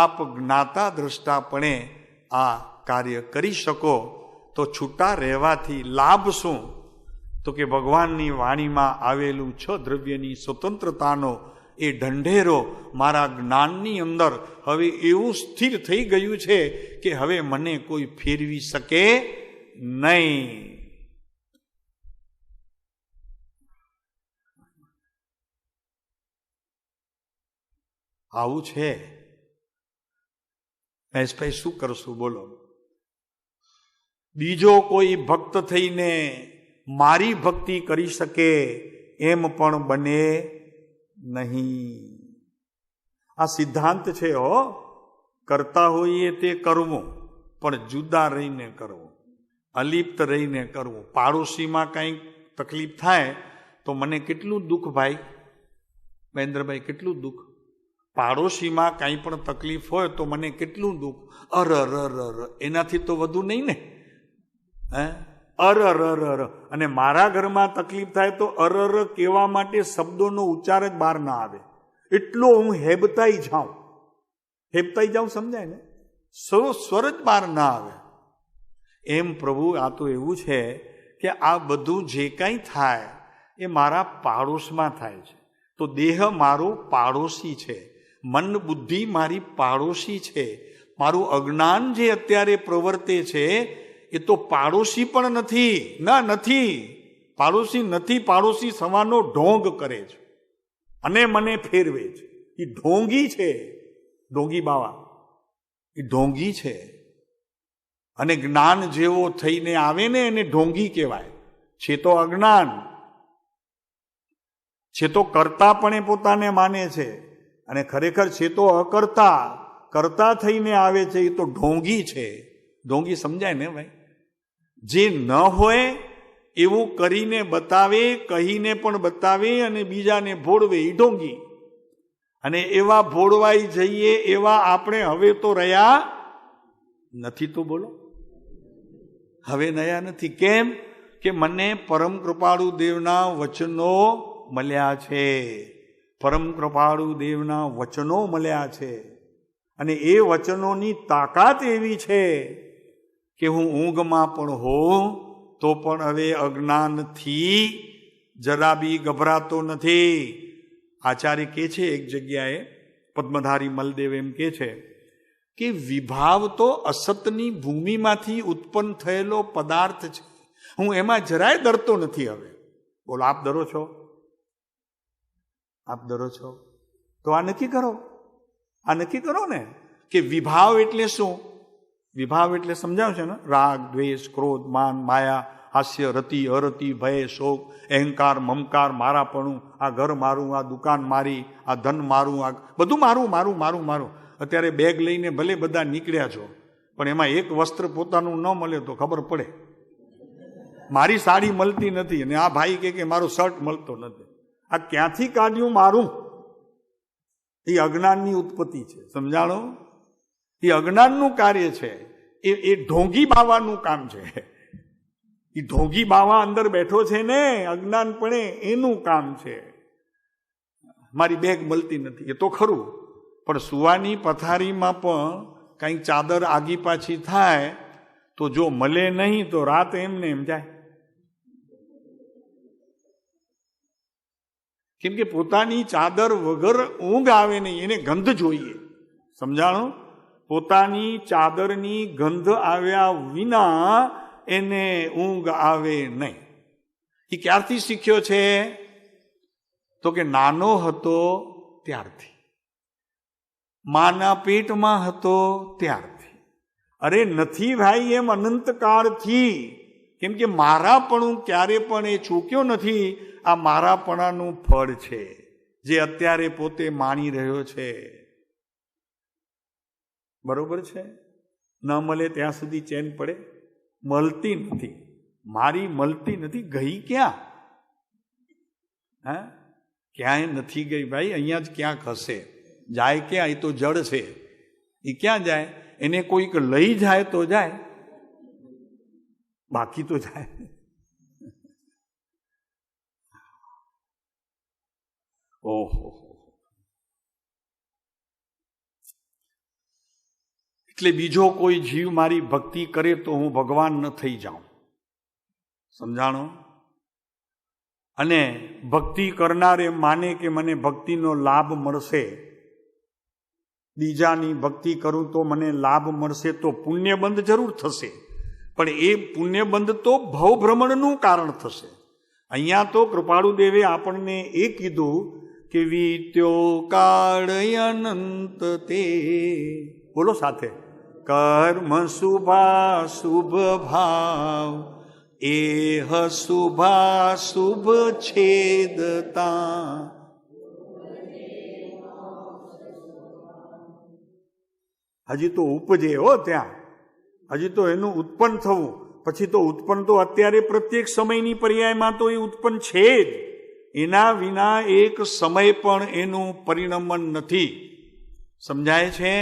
આપ જ્ઞાતા દ્રષ્ટાપણે આ કાર્ય કરી શકો તો છૂટા રહેવાથી લાભ શું? તો કે ભગવાનની વાણીમાં આવેલું 6 દ્રવ્યની સ્વતંત્રતાનો એ ઢંઢેરો મારા જ્ઞાનની અંદર હવે એવું સ્થિર થઈ ગયું છે કે હવે મને કોઈ ફેરવી શકે નહીં. આવું છે. મહેશભાઈ શું કરશું બોલો? બીજો કોઈ ભક્ત થઈને મારી ભક્તિ કરી શકે એમ પણ બને નહીં. આ સિદ્ધાંત છે હો. કરતા હોઈએ તે કરવું, પણ જુદા રહીને કરવું, અલિપ્ત રહીને કરવું. પાડોશીમાં કંઈક તકલીફ થાય તો મને કેટલું દુઃખ ભાઈ મહેન્દ્રભાઈ, કેટલું દુઃખ. પાડોશીમાં કાંઈ પણ તકલીફ હોય તો મને કેટલું દુઃખ. અર એનાથી તો વધુ નહીં ને. અર અને મારા ઘરમાં તકલીફ થાય તો અર કહેવા માટે શબ્દોનો ઉચ્ચાર જ બહાર ના આવે. એટલો હું હેબતાઈ જાઉં, સમજાય ને, સ્વર જ બહાર ના આવે. એમ પ્રભુ આ તો એવું છે કે આ બધું જે કાંઈ થાય એ મારા પાડોશમાં થાય છે. તો દેહ મારો પાડોશી છે, મન બુદ્ધિ મારી પાડોશી છે. મારું અજ્ઞાન જે અત્યારે પ્રવર્તે છે એ તો પાડોશી પણ નથી. પાડોશી નથી. પાડોશી સવાનો ઢોંગ કરે છે અને મને ફેરવે છે. એ ઢોંગી છે, ઢોંગી બાવા, એ ઢોંગી છે. અને જ્ઞાન જેવો થઈને આવે ને એને ઢોંગી કહેવાય. છે તો અજ્ઞાન, છે તો કરતા પણ એ પોતાને માને છે, અને ખરેખર છે તો કરતા થઈને આવે છે. એ તો ઢોંગી છે. ઢોંગી સમજાય ને ભાઈ? જે ન હોય એવું કરીને બતાવે, કહીને પણ બતાવે અને બીજાને ભોળવે, એ ઢોંગી. અને એવા ભોળવાઈ જઈએ એવા આપણે હવે તો રહ્યા નથી. તો બોલો, હવે નયા નથી. કેમ? કે મને પરમ કૃપાળુ દેવના વચનો મળ્યા છે. પરમ કૃપાળુ દેવના વચનો મળ્યા છે. અને એ વચનોની તાકાત એવી છે કે હું ઊંઘમાં પણ હોઉં તો પણ હવે અજ્ઞાનથી જરા બી ગભરાતો નથી. આચાર્ય કહે છે એક જગ્યાએ, પદ્મધારી મલદેવ એમ કહે છે કે વિભાવ તો અસતની ભૂમિમાંથી ઉત્પન્ન થયેલો પદાર્થ છે. હું એમાં જરાય ડરતો નથી હવે. બોલો, આપ ડરો છો? આપ ડરો છો? તો આ નક્કી કરો ને કે વિભાવ એટલે શું? વિભાવ એટલે સમજાવ છે ને, રાગ, દ્વેષ, ક્રોધ, માન, માયા, હાસ્ય, રતિ, અરતિ, ભય, શોક, અહંકાર, મમકાર, મારાપણું, આ ઘર મારું, આ દુકાન મારી, આ ધન મારું, આ બધું મારું. અત્યારે બેગ લઈને ભલે બધા નીકળ્યા છો, પણ એમાં એક વસ્ત્ર પોતાનું ન મળે તો ખબર પડે. મારી સાડી મળતી નથી અને આ ભાઈ કે મારો શર્ટ મળતો નથી. આ ક્યાંથી કાઢ્યું મારું? એ અજ્ઞાનની ઉત્પત્તિ છે. સમજાણો? એ અજ્ઞાનનું કાર્ય છે. એ ઢોંગી બાવાનું કામ છે. એ ઢોંગી બાવા અંદર બેઠો છે ને, અજ્ઞાનપણે એનું કામ છે. મારી બેગ મળતી નથી એ તો ખરું, પણ સુવાની પથારીમાં પણ કંઈક ચાદર આગી પાછી થાય તો જો મળે નહીં તો રાત એમને એમ જાય. કેમ કે પોતાની ચાદર વગર ઊંઘ આવે નહીં, એને ગંધ જોઈએ. સમજાણો? પોતાની ચાદરની ગંધ આવ્યા વિના એને ઊંઘ આવે નહીં. એ ક્યારથી શીખ્યો છે? તો કે નાનો હતો ત્યારથી, માના પેટમાં હતો ત્યારથી. અરે નથી ભાઈ, એમ અનંતકાળથી. કેમ કે મારાપણું ક્યારે પણ એ ચૂક્યો નથી. આ મારાપણાનું ફળ છે જે અત્યારે પોતે માણી રહ્યો છે. બરોબર છે? ન મળે ત્યાં સુધી ચેન પડે? મળતી નથી, મારી મળતી નથી. ગઈ ક્યાં? હા, ક્યાંય નથી ગઈ ભાઈ, અહીંયા જ ક્યાંક હશે. જાય ક્યાં? એ તો જડ છે, એ ક્યાં જાય? એને કોઈક લઈ જાય તો જાય, બાકી તો જાય. ઓહો, એટલે બીજો કોઈ જીવ મારી ભક્તિ કરે તો હું ભગવાન ન થઈ જાઉં. સમજાણો? અને ભક્તિ કરનાર એમ માને કે મને ભક્તિનો લાભ મળશે, બીજાની ભક્તિ કરું તો મને લાભ મળશે, તો પુણ્યબંધ જરૂર થશે. પણ એ પુણ્યબંધ તો ભવભ્રમણનું કારણ થશે. અહીંયા તો કૃપાળુદેવે આપણને એ કીધું કે વીત્યો કાળ અનંત તે, બોલો સાથે, કર્મ શુભા શુભ ભાવ એહ શુભા શુભ છેદતા. હજી તો ઉપજે હો ત્યાં, હજી તો એનું ઉત્પન્ન થવું. પછી તો ઉત્પન્ન તો અત્યારે પ્રત્યેક સમયની પર્યાયમાં તો એ ઉત્પન્ન છે જ. એના વિના એક સમય પણ એનું પરિણમન નથી. સમજાય છે?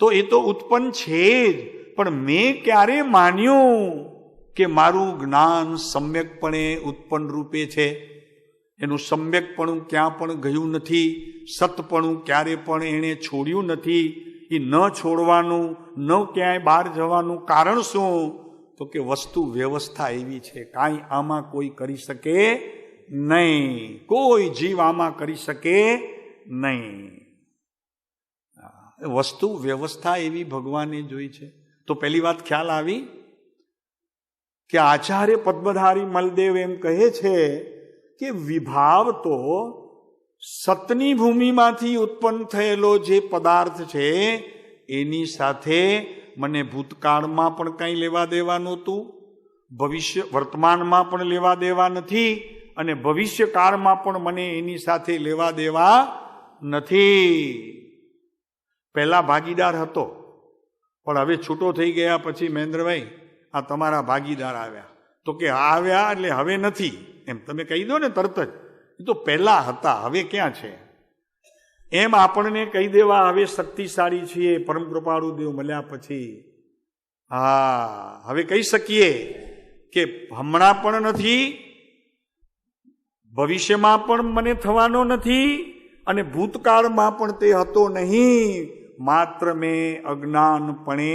તો એ તો ઉત્પન્ન છે જ. પણ મેં ક્યારે માન્યું કે મારું જ્ઞાન સમ્યકપણે ઉત્પન્ન રૂપે છે? એનું સમ્યકપણું ક્યાં પણ ગયું નથી. સતપણું ક્યારે પણ એણે છોડ્યું નથી. એ ન છોડવાનું, ન ક્યાંય બહાર જવાનું કારણ શું? તો કે વસ્તુ વ્યવસ્થા એવી છે, કાંઈ આમાં કોઈ કરી શકે નહીં. કોઈ જીવ આમાં કરી શકે નહીં. વસ્તુ વ્યવસ્થા એવી ભગવાને જોઈ છે. તો પહેલી વાત ખ્યાલ આવી કે આચાર્ય પદ્મધારી મલદેવ એમ કહે છે કે વિભાવ તો સતની ભૂમિમાંથી ઉત્પન્ન થયેલો જે પદાર્થ છે એની સાથે મને ભૂતકાળમાં પણ કંઈ લેવા દેવા નહોતું, ભવિષ્ય વર્તમાનમાં પણ લેવા દેવા નથી, અને ભવિષ્યકાળમાં પણ મને એની સાથે લેવા દેવા નથી. પહેલા ભાગીદાર હતો, પણ હવે છૂટો થઈ ગયા પછી મહેન્દ્રભાઈ આ તમારા ભાગીદાર આવ્યા. તો કે આવ્યા એટલે હવે નથી, એમ તમે કહી દો ને તરત જ. એ તો પહેલા હતા, હવે ક્યાં છે? એમ આપણને કહી દેવા હવે શક્તિશાળી છીએ પરમ કૃપાળુ દેવ મળ્યા પછી. હા, હવે કહી શકીએ કે હમણાં પણ નથી, ભવિષ્યમાં પણ મને થવાનો નથી, અને ભૂતકાળમાં પણ તે હતો નહીં. માત્ર મેં અજ્ઞાનપણે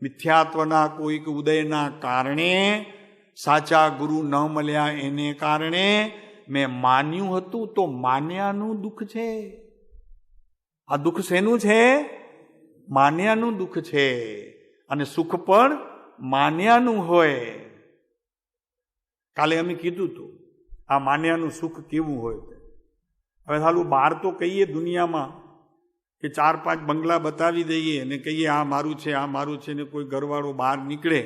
મિથ્યાત્વના કોઈક ઉદયના કારણે, સાચા ગુરુ ન મળ્યા એને કારણે મેં માન્યું હતું. તો માન્યાનું દુઃખ છે. આ દુઃખ શેનું છે? માન્યાનું દુઃખ છે. અને સુખ પણ માન્યાનું હોય. કાલે અમે કીધું હતું આ માન્યાનું સુખ કેવું હોય. હવે સાલું બહાર તો કહીએ દુનિયામાં કે 4-5 બંગલા બતાવી દઈએ અને કહીએ આ મારું છે, આ મારું છે, ને કોઈ ઘરવાળો બહાર નીકળે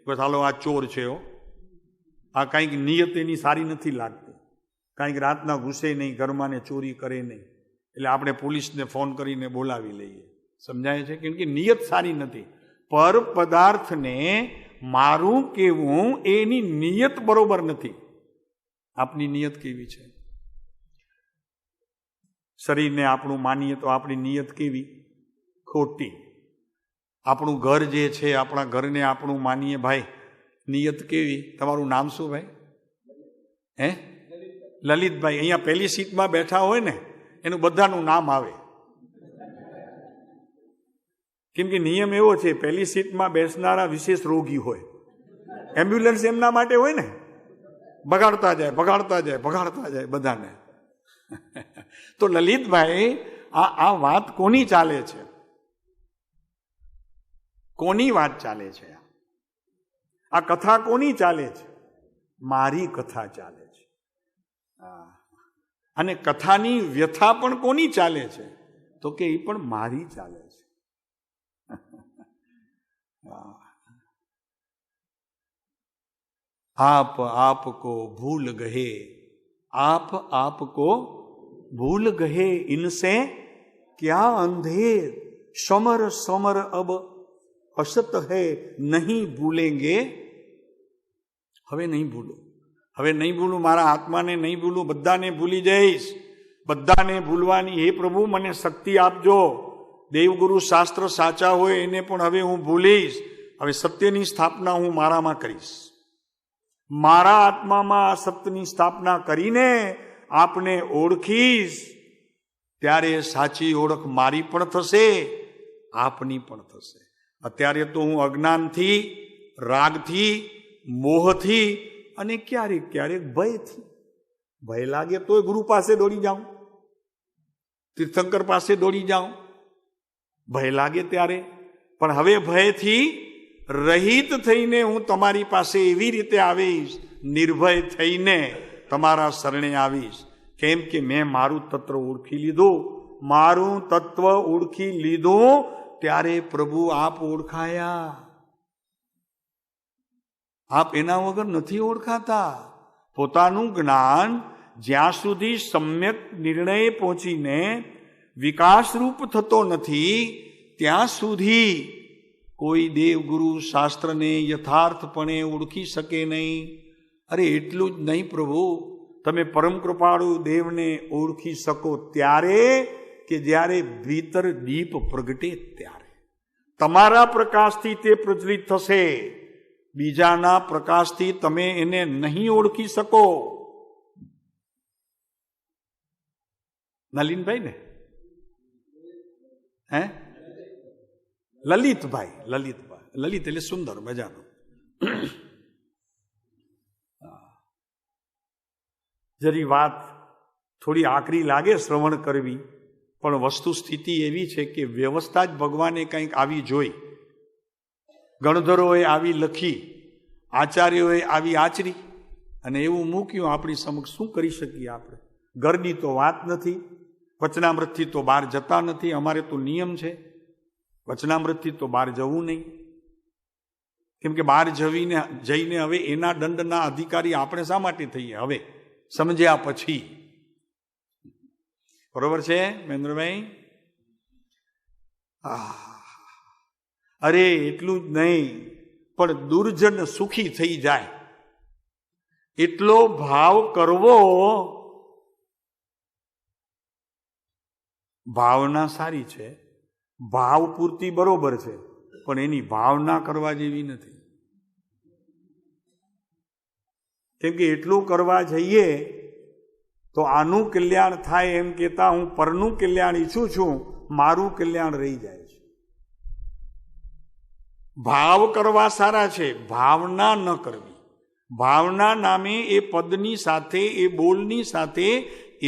તો ચાલો આ ચોર છે, આ કાંઈક નિયત એની સારી નથી લાગતી, કાંઈક રાતના ઘૂસે નહીં ઘરમાં ને ચોરી કરે નહીં, એટલે આપણે પોલીસને ફોન કરીને બોલાવી લઈએ. સમજાય છે? કેમ કે નિયત સારી નથી. પર પદાર્થને મારું કેવું એની નિયત બરોબર નથી. આપની નિયત કેવી છે? શરીરને આપણું માનીએ તો આપણી નિયત કેવી? ખોટી. આપણું ઘર જે છે, આપણા ઘરને આપણું માનીએ ભાઈ, નિયત કેવી? તમારું નામ શું ભાઈ? હે? લલિતભાઈ. અહીંયા પહેલી સીટમાં બેઠા હોય ને એનું બધાનું નામ આવે. કેમ કે નિયમ એવો છે, પહેલી સીટમાં બેસનારા વિશેષ રોગી હોય. એમ્બ્યુલન્સ એમના માટે હોય ને, બગાડતા જાય બગાડતા જાય બગાડતા જાય બધાને. તો લલિતભાઈ, આ વાત કોની ચાલે છે? કોની વાત ચાલે છે? આ કથા કોની ચાલે છે? મારી કથા ચાલે છે. અને કથાની વ્યથા પણ કોની ચાલે છે? તો કે એ પણ મારી ચાલે છે. आप आपको भूल गए, आप आपको भूल गए, इनसे क्या अंधेर, समर समर अब असत है, नहीं भूलेंगे. હવે નહીં ભૂલું, હવે નહીં ભૂલું, મારા આત્માને નહીં ભૂલું, બધાને ભૂલી જઈશ, બધાને ભૂલવાની હે પ્રભુ મને શક્તિ આપજો. દેવગુરુ શાસ્ત્ર સાચા હોય એને પણ હવે હું ભૂલીશ. હવે સત્યની સ્થાપના હું મારામાં કરીશ, મારા આત્મામાં સત્યની સ્થાપના કરીને આપને ઓળખીશ. ત્યારે સાચી ઓળખ મારી પણ થશે, આપની પણ થશે. અત્યારે તો હું અજ્ઞાનથી, રાગથી, મોહથી અને ક્યારેક ક્યારેક ભયથી, ભય લાગે તોય ગુરુ પાસે દોડી જાઉં, તીર્થંકર પાસે દોડી જાઉં, ભય લાગે ત્યારે. પણ હવે ભયથી રહિત થઈને હું તમારી પાસે એવી રીતે આવીશ, નિર્ભય થઈને તમારા શરણે આવીશ. કેમ કે મેં મારું તત્વ ઓળખી લીધું, મારું તત્વ ઓળખી લીધું ત્યારે પ્રભુ આપ ઓળખાયા. આપ એના વગર નથી ઓળખાતા. પોતાનું જ્ઞાન જ્યાં સુધી સમ્યક નિર્ણય પહોંચીને વિકાસરૂપ થતો નથી ત્યાં સુધી કોઈ દેવગુરુ શાસ્ત્રને યથાર્થપણે ઓળખી શકે નહીં. અરે એટલું જ નહીં પ્રભુ, તમે પરમ કૃપાળુ દેવને ઓળખી શકો ત્યારે કે જ્યારે ભીતર દીપ પ્રગટે ત્યારે. તમારા પ્રકાશથી તે પ્રજ્વલિત થશે, બીજાના પ્રકાશથી તમે એને નહીં ઓળખી શકો. નલિનભાઈ ને હે લલિતભાઈ, લલિતભાઈ, લલિત એટલે સુંદર મજાનું. જરી વાત થોડી આકરી લાગે શ્રવણ કરવી, પણ વસ્તુ સ્થિતિ એવી છે કે વ્યવસ્થા જ ભગવાને કંઈક આવી જોઈ. ગણધરોએ આવી લખી, આચાર્યોએ આવી આચરી અને એવું મૂક્યું આપણી સમક્ષ. શું કરી શકીએ આપણે? ઘરની તો વાત નથી, વચનામૃતથી તો બહાર જતા નથી. અમારે તો નિયમ છે વચનામૃતથી તો બહાર જવું નહીં, કેમ કે બહાર જઈને હવે એના દંડના અધિકારી આપણે શા માટે થઈએ? હવે સમજ્યા પછી. બરોબર છે મહેન્દ્રભાઈ? અરે એટલું જ નહીં, પણ દુર્જન સુખી થઈ જાય એટલો ભાવ કરવો. ભાવના સારી છે, ભાવ પૂરતી બરોબર છે, પણ એની ભાવના કરવા જેવી નથી. કેમ કે એટલું કરવા જઈએ તો આનું કલ્યાણ થાય એમ કહેતા હું પરનું કલ્યાણ ઈચ્છું છું, મારું કલ્યાણ રહી જાય છે. ભાવ કરવા સારા છે, ભાવના ન કરવી. ભાવના નામે એ પદની સાથે, એ બોલની સાથે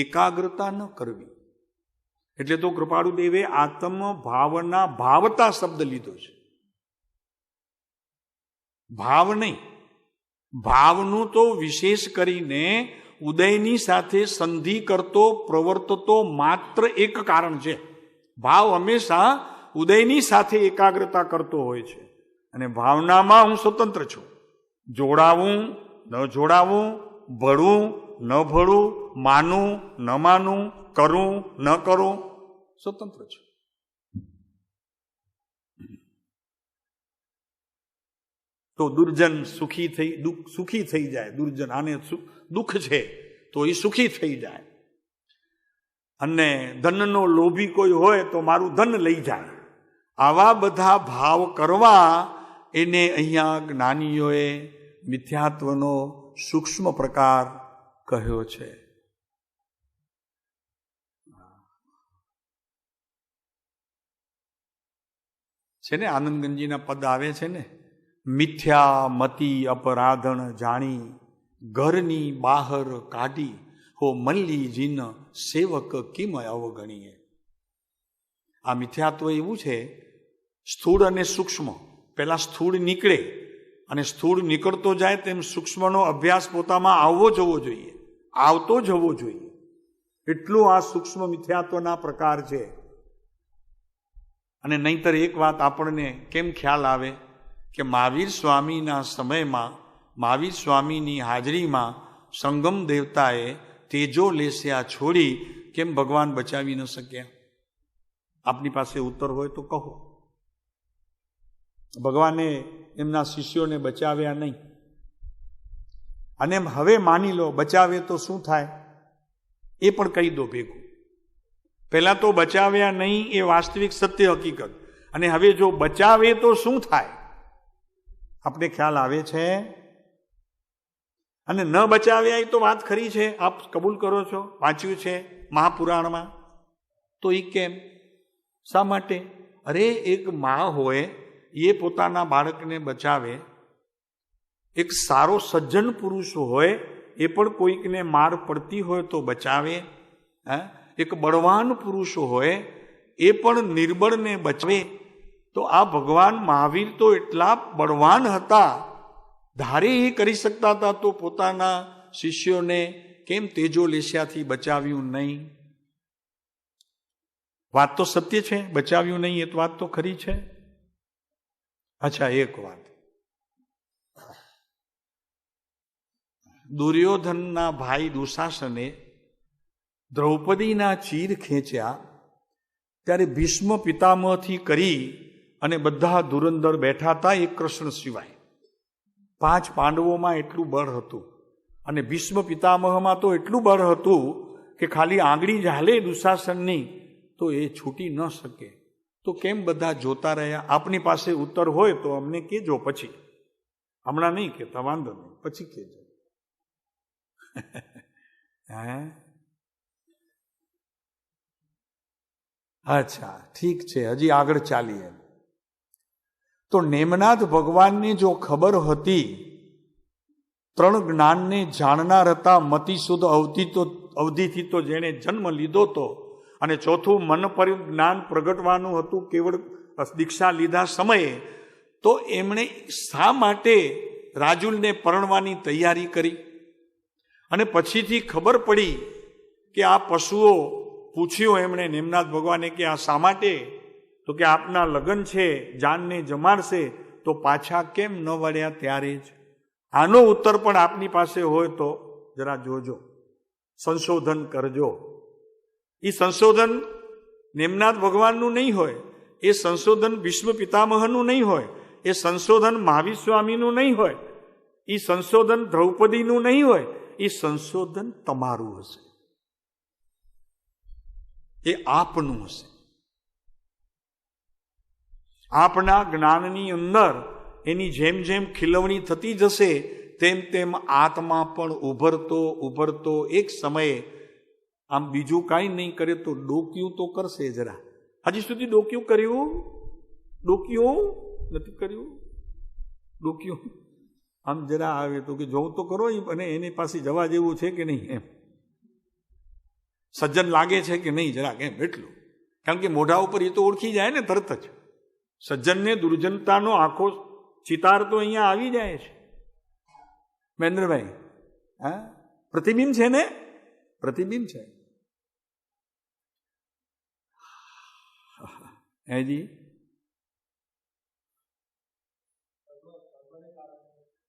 એકાગ્રતા ન કરવી. એટલે તો કૃપાળુ દેવે આત્મ ભાવના, ભાવતા શબ્દ લીધો છે, ભાવ નહીં. ભાવનું તો વિશેષ કરીને ઉદયની સાથે સંધિ કરતો, પ્રવર્તતો માત્ર એક કારણ છે. ભાવ હંમેશા ઉદયની સાથે એકાગ્રતા કરતો હોય છે. અને ભાવનામાં હું સ્વતંત્ર છું. જોડાવું ન જોડાવું, ભળવું ન ભળવું, માનું ન માનું, કરું ન કરું, સ્વતંત્ર છું. તો દુર્જન સુખી થઈ જાય. દુર્જન, આને દુઃખ છે તો એ સુખી થઈ જાય. અને ધનનો લોભી કોઈ હોય તો મારું ધન લઈ જાય. આવા બધા ભાવ કરવા, એને અહીંયા જ્ઞાનીઓએ મિથ્યાત્વનો સૂક્ષ્મ પ્રકાર કહ્યો છે. છે ને આનંદગંજીના પદ આવે છે ને, મિથ્યા મતિ અપરાધણ જાણી, ઘરની બહાર કાઢી, હો મલ્લી જીન સેવક કિમ અવગણીએ. આ મિથ્યાત્વ એવું છે, સ્થૂળ અને સૂક્ષ્મ. પહેલા સ્થૂળ નીકળે અને સ્થૂળ નીકળતો જાય તેમ સૂક્ષ્મનો અભ્યાસ પોતામાં આવતો જવો જોઈએ. એટલું આ સૂક્ષ્મ મિથ્યાત્વના પ્રકાર છે. અને નહીંતર એક વાત આપણને કેમ ખ્યાલ આવે કે મહાવીર સ્વામીના સમયમાં, મહાવીર સ્વામીની હાજરીમાં સંગમ દેવતાએ તેજો લેસ્યા છોડી કેમ ભગવાન બચાવી ન શક્યા? આપની પાસે ઉત્તર હોય તો કહો. ભગવાને એમના શિષ્યોને બચાવ્યા નહીં. અને હવે માની લો બચાવે તો શું થાય એ પણ કહી દો ભેગું. પહેલા તો બચાવ્યા નહીં એ વાસ્તવિક સત્ય હકીકત, અને હવે જો બચાવે તો શું થાય આપણે ખ્યાલ આવે છે? અને ન બચાવ્યા એ તો વાત ખરી છે, આપ કબૂલ કરો છો, વાંચ્યું છે મહાપુરાણમાં. તો એ કેમ, શા માટે? અરે એક મા હોય એ પોતાના બાળકને બચાવે, એક સારો સજ્જન પુરુષ હોય એ પણ કોઈકને માર પડતી હોય તો બચાવે, એક બળવાન પુરુષ હોય એ પણ નિર્બળને બચાવે. તો આ ભગવાન મહાવીર તો એટલા બળવાન હતા, ધારે એ કરી શકતા હતા, તો પોતાના શિષ્યોને કેમ તેજો લેસ્યાથી બચાવ્યું નહીં? વાત તો સત્ય છે, બચાવ્યું નહીં એ તો વાત તો ખરી છે. અચ્છા, એક વાત, દુર્યોધનના ભાઈ દુશાસને દ્રૌપદીના ચીર ખેંચ્યા ત્યારે ભીષ્મ પિતામહથી કરી અને બધા ધુરંધર બેઠા હતા, એક કૃષ્ણ સિવાય. 5 પાંડવોમાં એટલું બળ હતું અને ભીષ્મ પિતામહમાં તો એટલું બળ હતું કે ખાલી આંગળી ઝાલે દુશાસનની તો એ છૂટી ન શકે. તો કેમ બધા જોતા રહ્યા? આપની પાસે ઉત્તર હોય તો અમને કહેજો, પછી, હમણાં નહીં કહેતા, વાંધો નહીં, પછી કહેજો. અચ્છા, ઠીક છે, હજી આગળ ચાલીએ. તો નેમનાથ ભગવાનને જો ખબર હતી, 3 જ્ઞાનને જાણનાર હતા, મતિ શુદ્ધ અવધિથી તો જેણે જન્મ લીધો તો, અને ચોથું મન પર જ્ઞાન પ્રગટવાનું હતું કેવળ દીક્ષા લીધા સમયે, તો એમણે શા માટે રાજુલને પરણવાની તૈયારી કરી? અને પછીથી ખબર પડી કે આ પશુઓ, પૂછ્યું એમણે નેમનાથ ભગવાને કે આ શા માટે? તો કે આપના લગ્ન છે, જાનને જમાડશે, તો પાછા કેમ ન વળ્યા ત્યારે જ? આનો ઉત્તર પણ આપની પાસે હોય તો જરા જોજો, સંશોધન કરજો. એ સંશોધન નેમનાથ ભગવાનનું નહીં હોય, એ સંશોધન ભીષ્મ પિતામહનું નહીં હોય, એ સંશોધન મહાવીર સ્વામીનું નહીં હોય, એ સંશોધન દ્રૌપદીનું નહીં હોય, એ સંશોધન તમારું હશે, એ આપનું હશે. આપના જ્ઞાનની અંદર એની જેમ જેમ ખીલવણી થતી જશે તેમ તેમ આત્મા પણ ઉભરતો એક સમયે, આમ બીજું કાંઈ નહીં કરે તો ડોક્યું તો કરશે જરા. હજી સુધી ડોક્યું કર્યું? ડોક્યું નથી કર્યું? ડોક્યું આમ જરા આવે તો કે જોઉં તો કરો, અને એની પાસે જવા જેવું છે કે નહીં, એમ સજ્જન લાગે છે કે નહીં જરાક, એમ એટલું. કારણ કે મોઢા ઉપર એ તો ઓળખી જાય ને તરત જ. સજ્જનને દુર્જનતાનો આખો ચિતાર તો અહીંયા આવી જાય છે. મહેન્દ્રભાઈ, હા, પ્રતિબિંબ છે ને, પ્રતિબિંબ છે. હેજી,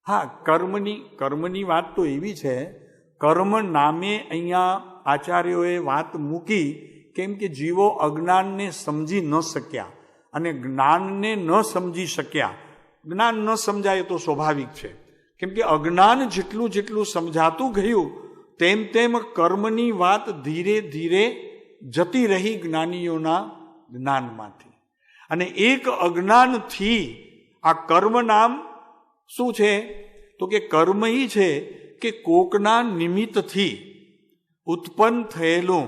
હા, કર્મની વાત તો એવી છે, કર્મ નામે અહીંયા આચાર્યોએ વાત મૂકી, કેમ કે જીવો અજ્ઞાનને સમજી ન શક્યા અને જ્ઞાનને ન સમજી શક્યા. જ્ઞાન ન સમજાય તો સ્વાભાવિક છે, કેમ કે અજ્ઞાન જેટલું સમજાતું ગયું તેમ તેમ કર્મની વાત ધીરે ધીરે જતી રહી જ્ઞાનીઓના જ્ઞાનમાંથી. અને એક અજ્ઞાનથી આ કર્મ નામ શું છે? તો કે કર્મ ઈ છે કે કોકના નિમિત્તથી ઉત્પન્ન થયેલું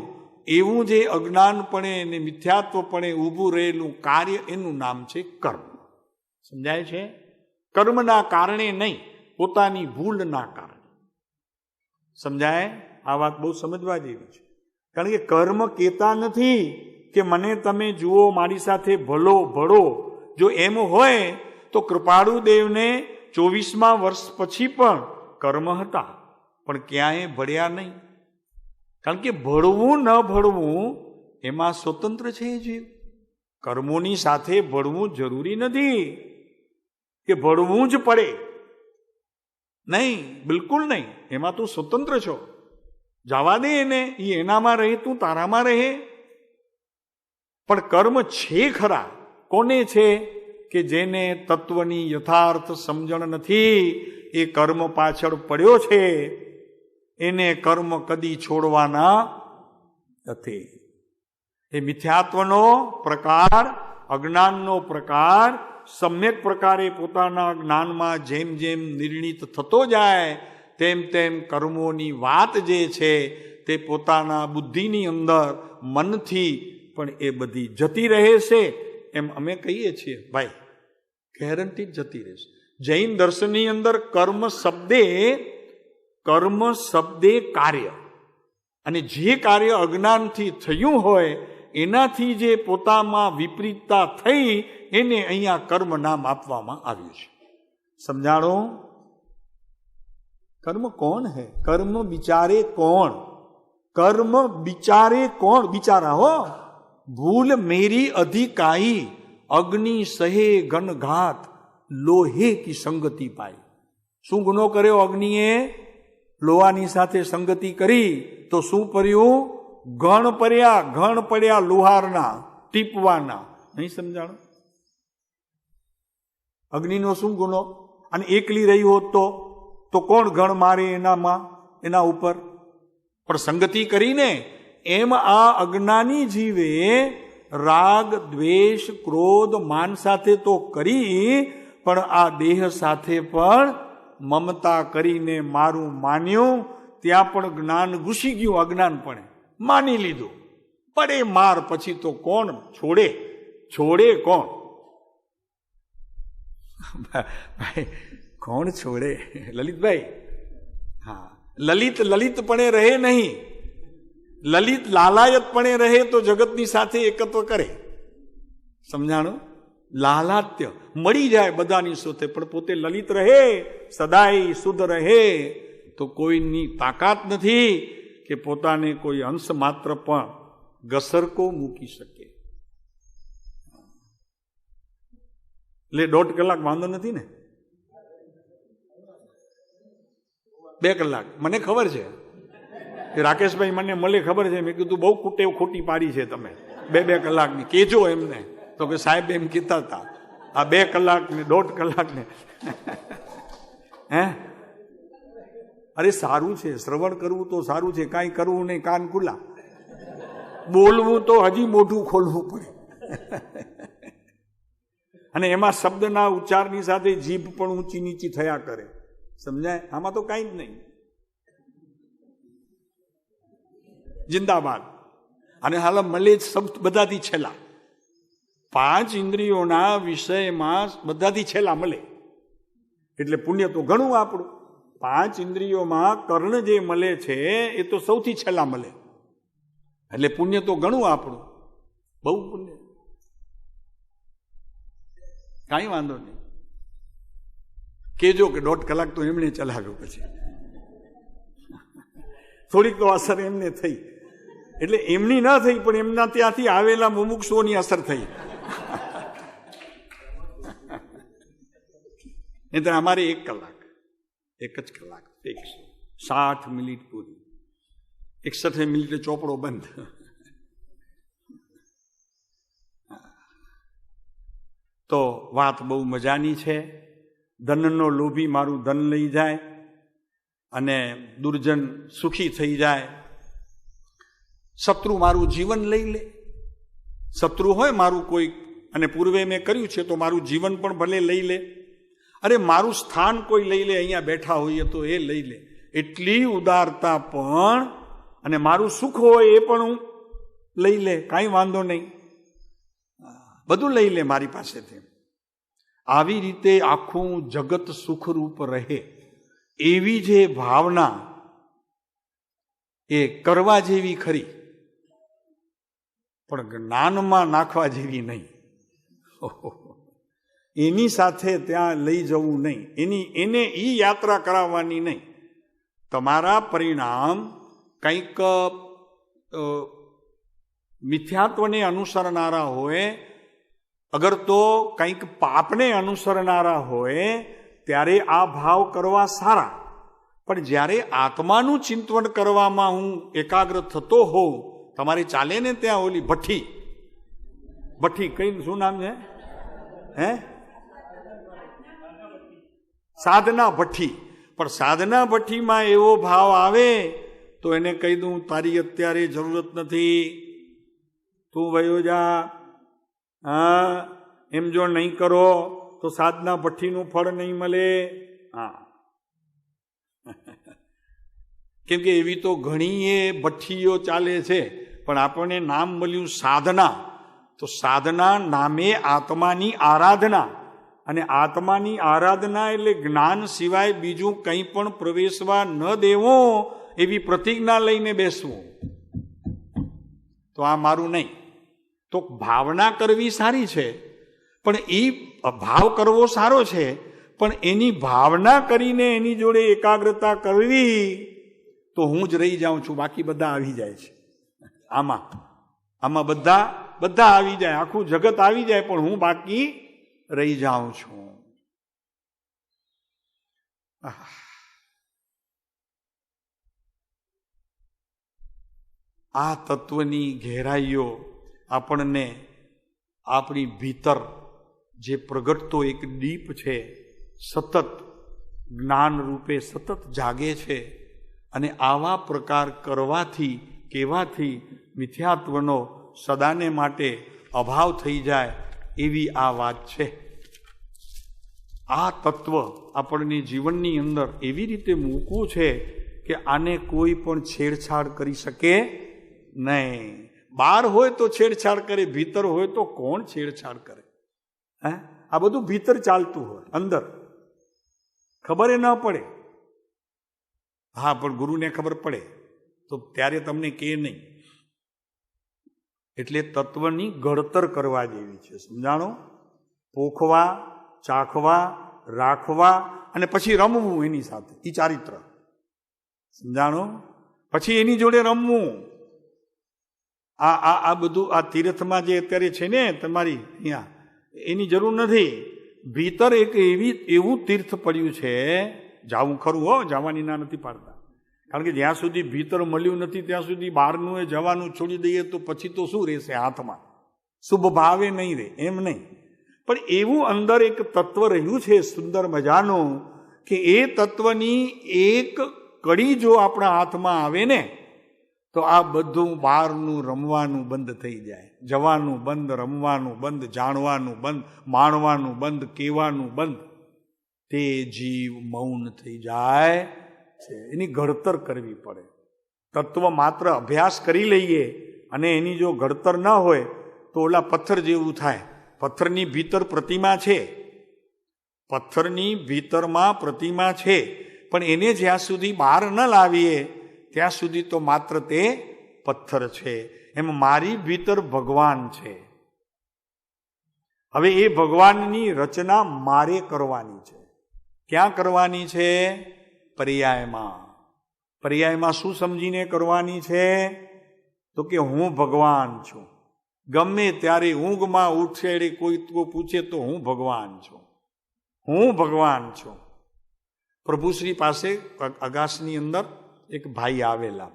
એવું જે અજ્ઞાનપણે અને મિથ્યાત્વપણે ઊભું રહેલું કાર્ય, એનું નામ છે કર્મ. સમજાય છે? કર્મના કારણે નહીં, પોતાની ભૂલના કારણે. સમજાય? આ વાત બહુ સમજવા જેવી છે. કારણ કે કર્મ કહેતા નથી કે મને તમે જુઓ, મારી સાથે ભલો ભળો. જો એમ હોય તો કૃપાળુ દેવને 24મા વર્ષ પછી પણ કર્મ હતા, પણ ક્યાંય ભળ્યા નહીં. કારણ કે ભળવું ન ભળવું એમાં સ્વતંત્ર છે જીવ. કર્મોની સાથે ભળવું જરૂરી નથી કે ભળવું જ પડે. નહીં, બિલકુલ નહીં. એમાં તું સ્વતંત્ર છો. જવા દે એને, એ એનામાં રહે, તું તારામાં રહે. પણ કર્મ છે ખરા. કોને છે? કે જેને તત્વની યથાર્થ સમજણ નથી, એ કર્મ પાછળ પડ્યો છે. એને કર્મ કદી છોડવાના નથી. એ મિથ્યાત્વનો પ્રકાર, અજ્ઞાનનો પ્રકાર સમ્યક પ્રકારે પોતાના જ્ઞાનમાં જેમ જેમ નિર્ણિત થતો જાય તેમ તેમ કર્મોની વાત જે છે તે પોતાના બુદ્ધિની અંદર મનથી પણ એ બધી જતી રહે છે. એમ અમે કહીએ છીએ ભાઈ, ગેરંટી જતી રહેશે. જૈન દર્શનની અંદર કર્મ શબ્દે કાર્ય, અને જે કાર્ય અજ્ઞાનથી થયું હોય એનાથી જે પોતામાં વિપરીતતા થઈ એને અહીંયા કર્મ નામ આપવામાં આવ્યું છે. સમજાણો? કર્મ કોણ હૈ? કર્મ બિચારે કોણ? કર્મ બિચારે કોણ? બિચારા હો. ભૂલ મેરી અધિકાઈ, અગ્નિ સહે ઘન ઘાત, લોહે કી સંગતિ પાઈ. શું ગુનો કર્યો અગ્નિએ? લોહાની સાથે સંગતિ કરી તો શું પડ્યું? ઘણ પડ્યા લુહારના, ટીપવાના. નહીં સમજાણો? અગ્નિનો શું ગુનો? અને એકલી રહી હોત તો કોણ ઘણ મારે એના ઉપર? પણ સંગતિ કરીને એમ આ અજ્ઞાની જીવે રાગ, દ્વેષ, ક્રોધ, માન સાથે તો કરી, પણ આ દેહ સાથે પણ મમતા કરીને મારું માન્યું. ત્યાં પણ જ્ઞાન ઘૂસી ગયું, અજ્ઞાનપણે માની લીધું. પડે માર પછી તો કોણ છોડે? કોણ? ભાઈ કોણ છોડે? લલિતભાઈ, હા, લલિતપણે રહે નહીં. લલિત લાલાયતપણે રહે તો જગતની સાથે એકત્વ કરે. સમજાણું? લાલાત્ય મળી જાય બધાની સાથે, પણ પોતે લલિત રહે, સદાય શુદ્ધ રહે તો કોઈની તાકાત નથી કે પોતાને કોઈ અંશ માત્ર પણ ગસરકો મૂકી શકે. એટલે 1.5 કલાક વાંધો નથી ને? 2 કલાક મને ખબર છે કે રાકેશભાઈ મને મળે, ખબર છે. મેં કીધું બહુ ખોટી પાડી છે તમે 2 કલાકની, કેજો એમને. તો કે સાહેબ એમ કીધા હતા આ 2 કલાક ને 1.5 કલાક ને હે. અરે સારું છે, શ્રવણ કરવું તો સારું છે, કાંઈ કરવું નહીં, કાન ખુલ્લા. બોલવું તો હજી મોઢું ખોલવું પડે. અને એમાં શબ્દના ઉચ્ચારની સાથે જીભ પણ ઊંચી નીચી થયા કરે. સમજાય? આમાં તો કાંઈ જ નહીં. જિંદાબાદ. અને હાલ મળે શબ્દ બધાથી છેલ્લા. 5 ઇન્દ્રિયોના વિષયમાં બધાથી છેલ્લા મળે એટલે પુણ્ય તો ઘણું આપણું. 5 ઇન્દ્રિયોમાં કર્ણ જે મળે છે એ તો સૌથી છેલ્લા મળે એટલે પુણ્ય તો ઘણું આપણું, બહુ પુણ્ય. કાંઈ વાંધો નહીં. કેજો કે 1.5 કલાક તો એમણે ચલાવ્યો, પછી થોડીક તો અસર એમને થઈ. એટલે એમની ના થઈ પણ એમના ત્યાંથી આવેલા મુમુક્ષુઓની અસર થઈ. એટલે અમારે 1 કલાક, 1 જ કલાક, 60 મિનિટ પૂરી, 61 મિનિટે ચોપડો બંધ. તો વાત બહુ મજાની છે. ધનનો લોભી મારું ધન લઈ જાય અને દુર્જન સુખી થઈ જાય. શત્રુ મારું જીવન લઈ લે. શત્રુ હોય મારું કોઈ, અને પૂર્વે મેં કર્યું છે તો મારું જીવન પણ ભલે લઈ લે. અરે મારું સ્થાન કોઈ લઈ લે, અહીંયા બેઠા હોઈએ તો એ લઈ લે. એટલી ઉદારતા પણ, અને મારું સુખ હોય એ પણ હું લઈ લે, કાંઈ વાંધો નહીં, બધું લઈ લે મારી પાસેથી. આવી રીતે આખું જગત સુખરૂપ રહે એવી જે ભાવના એ કરવા જેવી ખરી, પણ જ્ઞાનમાં નાખવા જેવી નહીં. એની સાથે ત્યાં લઈ જવું નહીં, એને એ યાત્રા કરાવવાની નહીં. તમારા પરિણામ કંઈક મિથ્યાત્વને અનુસરનારા હોય, અગર તો કંઈક પાપને અનુસરનારા હોય ત્યારે આ ભાવ કરવા સારા. પણ જ્યારે આત્માનું ચિંતન કરવામાં હું એકાગ્ર થતો હોઉં, તમારે ચાલે ને ત્યાં ઓલી ભઠ્ઠી કઈ શું નામ છે? સાધના ભઠ્ઠી. પણ સાધના ભઠ્ઠીમાં એવો ભાવ આવે તો એને કહી દઉં, તારી અત્યારે જરૂરત નથી, તું વયો જા. હા, એમ જો નહીં કરો તો સાધના ભઠ્ઠીનું ફળ નહીં મળે. હા, કેમ કે એવી તો ઘણી એ ભઠ્ઠીઓ ચાલે છે, પણ આપણને નામ મળ્યું સાધના. તો સાધના નામે આત્માની આરાધના, અને આત્માની આરાધના એટલે જ્ઞાન સિવાય બીજું કંઈ પણ પ્રવેશવા ન દેવો એવી પ્રતિજ્ઞા લઈને બેસવું. તો આ મારું નહીં. તો ભાવના કરવી સારી છે, પણ એ ભાવ કરવો સારો છે, પણ એની ભાવના કરીને એની જોડે એકાગ્રતા કરવી તો હું જ રહી જાઉં છું, બાકી બધા આવી જાય છે. આમાં બધા આવી જાય, આખું જગત આવી જાય, પણ હું બાકી રહી જાઉં છું. આ તત્વની ઘેરાઈઓ આપણને આપણી ભીતર જે પ્રગટતો એક દીપ છે, સતત જ્ઞાન રૂપે સતત જાગે છે. અને આવા પ્રકાર કરવાથી કહેવાથી મિથ્યાત્વનો સદાને માટે અભાવ થઈ જાય એવી આ વાત છે. આ તત્વ આપણને જીવનની અંદર એવી રીતે મૂકવું છે કે આને કોઈ પણ છેડછાડ કરી શકે નહીં. બહાર હોય તો છેડછાડ કરે, ભીતર હોય તો કોણ છેડછાડ કરે? આ બધું ભીતર ચાલતું હોય, અંદર ખબર ન પડે. હા, પણ ગુરુને ખબર પડે તો ત્યારે તમને કે નહીં. એટલે તત્વની ઘડતર કરવા જેવી છે, સમજાણો? પોખવા, ચાખવા, રાખવા અને પછી રમવું એની સાથે, એ ચારિત્ર, સમજાણો? પછી એની જોડે રમવું. આ બધું આ તીર્થમાં જે અત્યારે છે ને તમારી અહીંયા, એની જરૂર નથી. ભીતર એક એવું તીર્થ પડ્યું છે, જાવું ખરું હો, જવાની ના નથી પાડતા. કારણ કે જ્યાં સુધી ભીતર મળ્યું નથી ત્યાં સુધી બહારનું એ જવાનું છોડી દઈએ તો પછી તો શું રહેશે હાથમાં? શુભ ભાવે નહીં રહે, એમ નહીં. પણ એવું અંદર એક તત્વ રહ્યું છે સુંદર મજાનું, કે એ તત્વની એક કડી જો આપણા હાથમાં આવે ને તો આ બધું બહારનું રમવાનું બંધ થઈ જાય. જવાનું બંધ, રમવાનું બંધ, જાણવાનું બંધ, માણવાનું બંધ, કહેવાનું બંધ. તે જીવ મૌન થઈ જાય છે. એની ઘડતર કરવી પડે. તત્વ માત્ર અભ્યાસ કરી લઈએ અને એની જો ઘડતર ન હોય તો ઓલા પથ્થર જેવું થાય. પથ્થરની ભીતર પ્રતિમા છે, પથ્થરની ભીતરમાં પ્રતિમા છે, પણ એને જ્યાં સુધી બહાર ન લાવીએ ત્યાં સુધી તો માત્ર તે પથ્થર છે. એમ મારી ભીતર ભગવાન છે. હવે એ ભગવાનની રચના મારે કરવાની છે. ક્યાં કરવાની છે? પર્યાયમાં. પર્યાયમાં શું સમજીને કરવાની છે? તો કે હું ભગવાન છું. ગમે ત્યારે ઊંઘમાં ઉઠે કોઈ પૂછે તો હું ભગવાન છું, હું ભગવાન છું. પ્રભુશ્રી પાસે અગાસની અંદર એક ભાઈ આવેલા,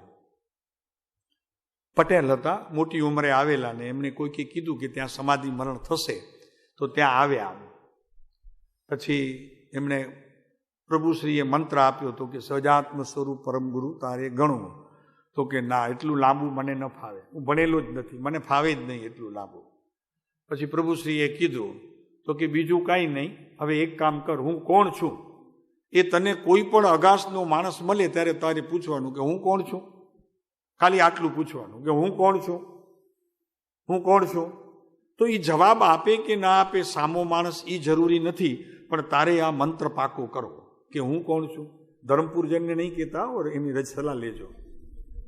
પટેલ હતા, મોટી ઉંમરે આવેલા, ને એમને કોઈકે કીધું કે ત્યાં સમાધિ મરણ થશે તો ત્યાં આવ્યા. પછી એમણે પ્રભુશ્રીએ મંત્ર આપ્યો હતો કે સજાત્મ સ્વરૂપ પરમ ગુરુ તારે ગણવું. તો કે ના, એટલું લાંબુ મને ન ફાવે, હું ભણેલો જ નથી, મને ફાવે જ નહીં એટલું લાંબુ. પછી પ્રભુશ્રીએ કીધું તો કે બીજું કાંઈ નહીં, હવે એક કામ કર, હું કોણ છું એ તને કોઈ પણ અગાસનો માણસ મળે ત્યારે તારે પૂછવાનું કે હું કોણ છું. ખાલી આટલું પૂછવાનું કે હું કોણ છું, હું કોણ છું. તો એ જવાબ આપે કે ના આપે સામો માણસ એ જરૂરી નથી, પણ તારે આ મંત્ર પાકો કરવો કે હું કોણ છું. ધરમપુરજનને નહીં કહેતા, ઓર એની રજ સલાહ લેજો,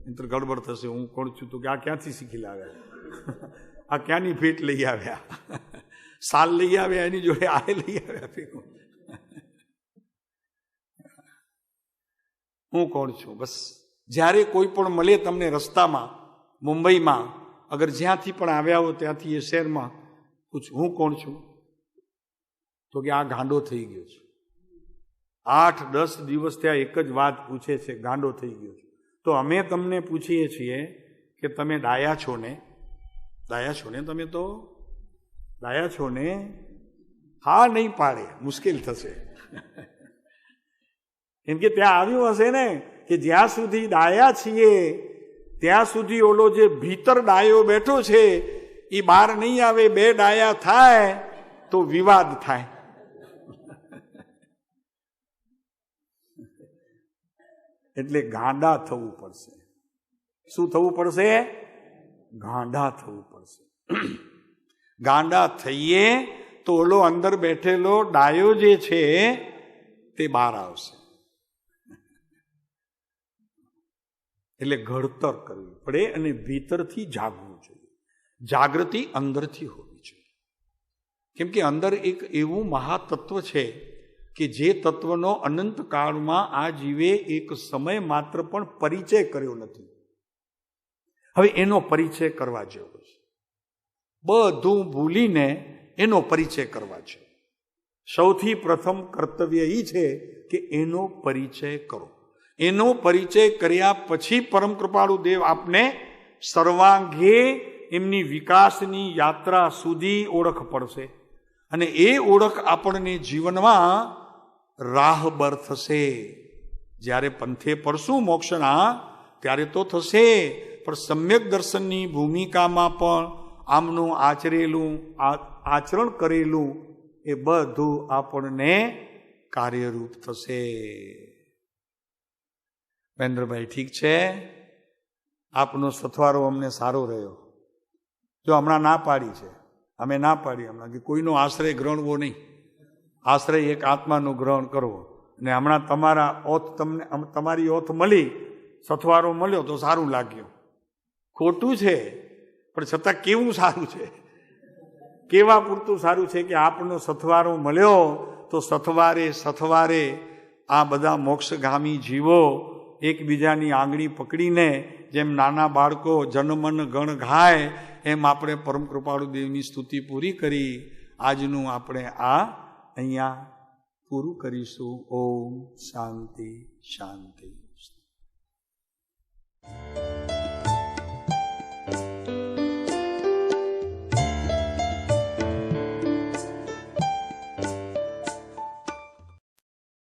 મિત્ર ગડબડ થશે. હું કોણ છું તો કે આ ક્યાંથી શીખી લાવ્યા, આ ક્યાંની ભેટ લઈ આવ્યા? સાલ લઈ આવ્યા એની જોડે આ લઈ આવ્યા ભેગું. હું કોણ છું? બસ જ્યારે કોઈ પણ મળે તમને રસ્તામાં, મુંબઈમાં, અગર જ્યાંથી પણ આવ્યા હો ત્યાંથી એ શહેરમાં પૂછ, હું કોણ છું? તો કે આ ગાંડો થઈ ગયો છે. 8-10 દિવસ ત્યાં એક જ વાત પૂછે છે, ગાંડો થઈ ગયો છે. તો અમે તમને પૂછીએ છીએ કે તમે ડાયા છો ને? ડાયા છો ને? તમે તો ડાયા છો ને? હા નહીં પાડે, મુશ્કેલ થશે. કેમ કે ત્યાં આવ્યું હશે ને કે જ્યાં સુધી ડાયા છીએ ત્યાં સુધી ઓલો જે ભીતર ડાયો બેઠો છે એ બહાર નહીં આવે. 2 ડાયા થાય તો વિવાદ થાય. એટલે ગાંડા થવું પડશે. શું થવું પડશે? ગાંડા થવું પડશે. ગાંડા થઈએ તો ઓલો અંદર બેઠેલો ડાયો જે છે તે બહાર આવશે. એટલે ઘડતર કરવી પડે અને ભીતરથી જાગવું જોઈએ. જાગૃતિ અંદરથી હોવી જોઈએ. કેમ કે અંદર એક એવું મહાતત્વ છે કે જે તત્વનો અનંત કાળમાં આ જીવે એક સમય માત્ર પણ પરિચય કર્યો નથી. હવે એનો પરિચય કરવા જેવો છે. બધું ભૂલીને એનો પરિચય કરવા છે. સૌથી પ્રથમ કર્તવ્ય એ છે કે એનો પરિચય કરો. એનો પરિચય કર્યા પછી પરમ કૃપાળુ દેવ આપને સર્વાંગે એમની વિકાસની યાત્રા સુધી ઓળખ પડશે. અને એ ઓળખ આપણને જીવનમાં રાહબર થશે. જ્યારે પંથે પડશું મોક્ષના ત્યારે તો થશે, પણ સમ્યક દર્શનની ભૂમિકામાં પણ આમનું આચરણ કરેલું એ બધું આપણને કાર્યરૂપ થશે. મહેન્દ્રભાઈ ઠીક છે, આપનો સથવારો અમને સારો રહ્યો. જો હમણાં ના પાડી છે, અમે ના પાડી હમણાં કે કોઈનો આશ્રય ગ્રહણવો નહીં. આશ્રય એક આત્માનું ગ્રહણ કરવો. ને હમણાં તમારા ઓથ, તમને તમારી ઓથ મળી, સથવારો મળ્યો તો સારું લાગ્યું. ખોટું છે, પણ છતાં કેવું સારું છે? કેવા પૂરતું સારું છે કે આપનો સથવારો મળ્યો તો સથવારે આ બધા મોક્ષગામી જીવો એકબીજાની આંગળી પકડીને જેમ નાના બાળકો જનમન ગણ ગાય એમ આપણે પરમ કૃપાળુ દેવની સ્તુતિ પૂરી કરી આજનું આપણે આ અહીંયા પૂરું કરીશું. ઓમ શાંતિ શાંતિ.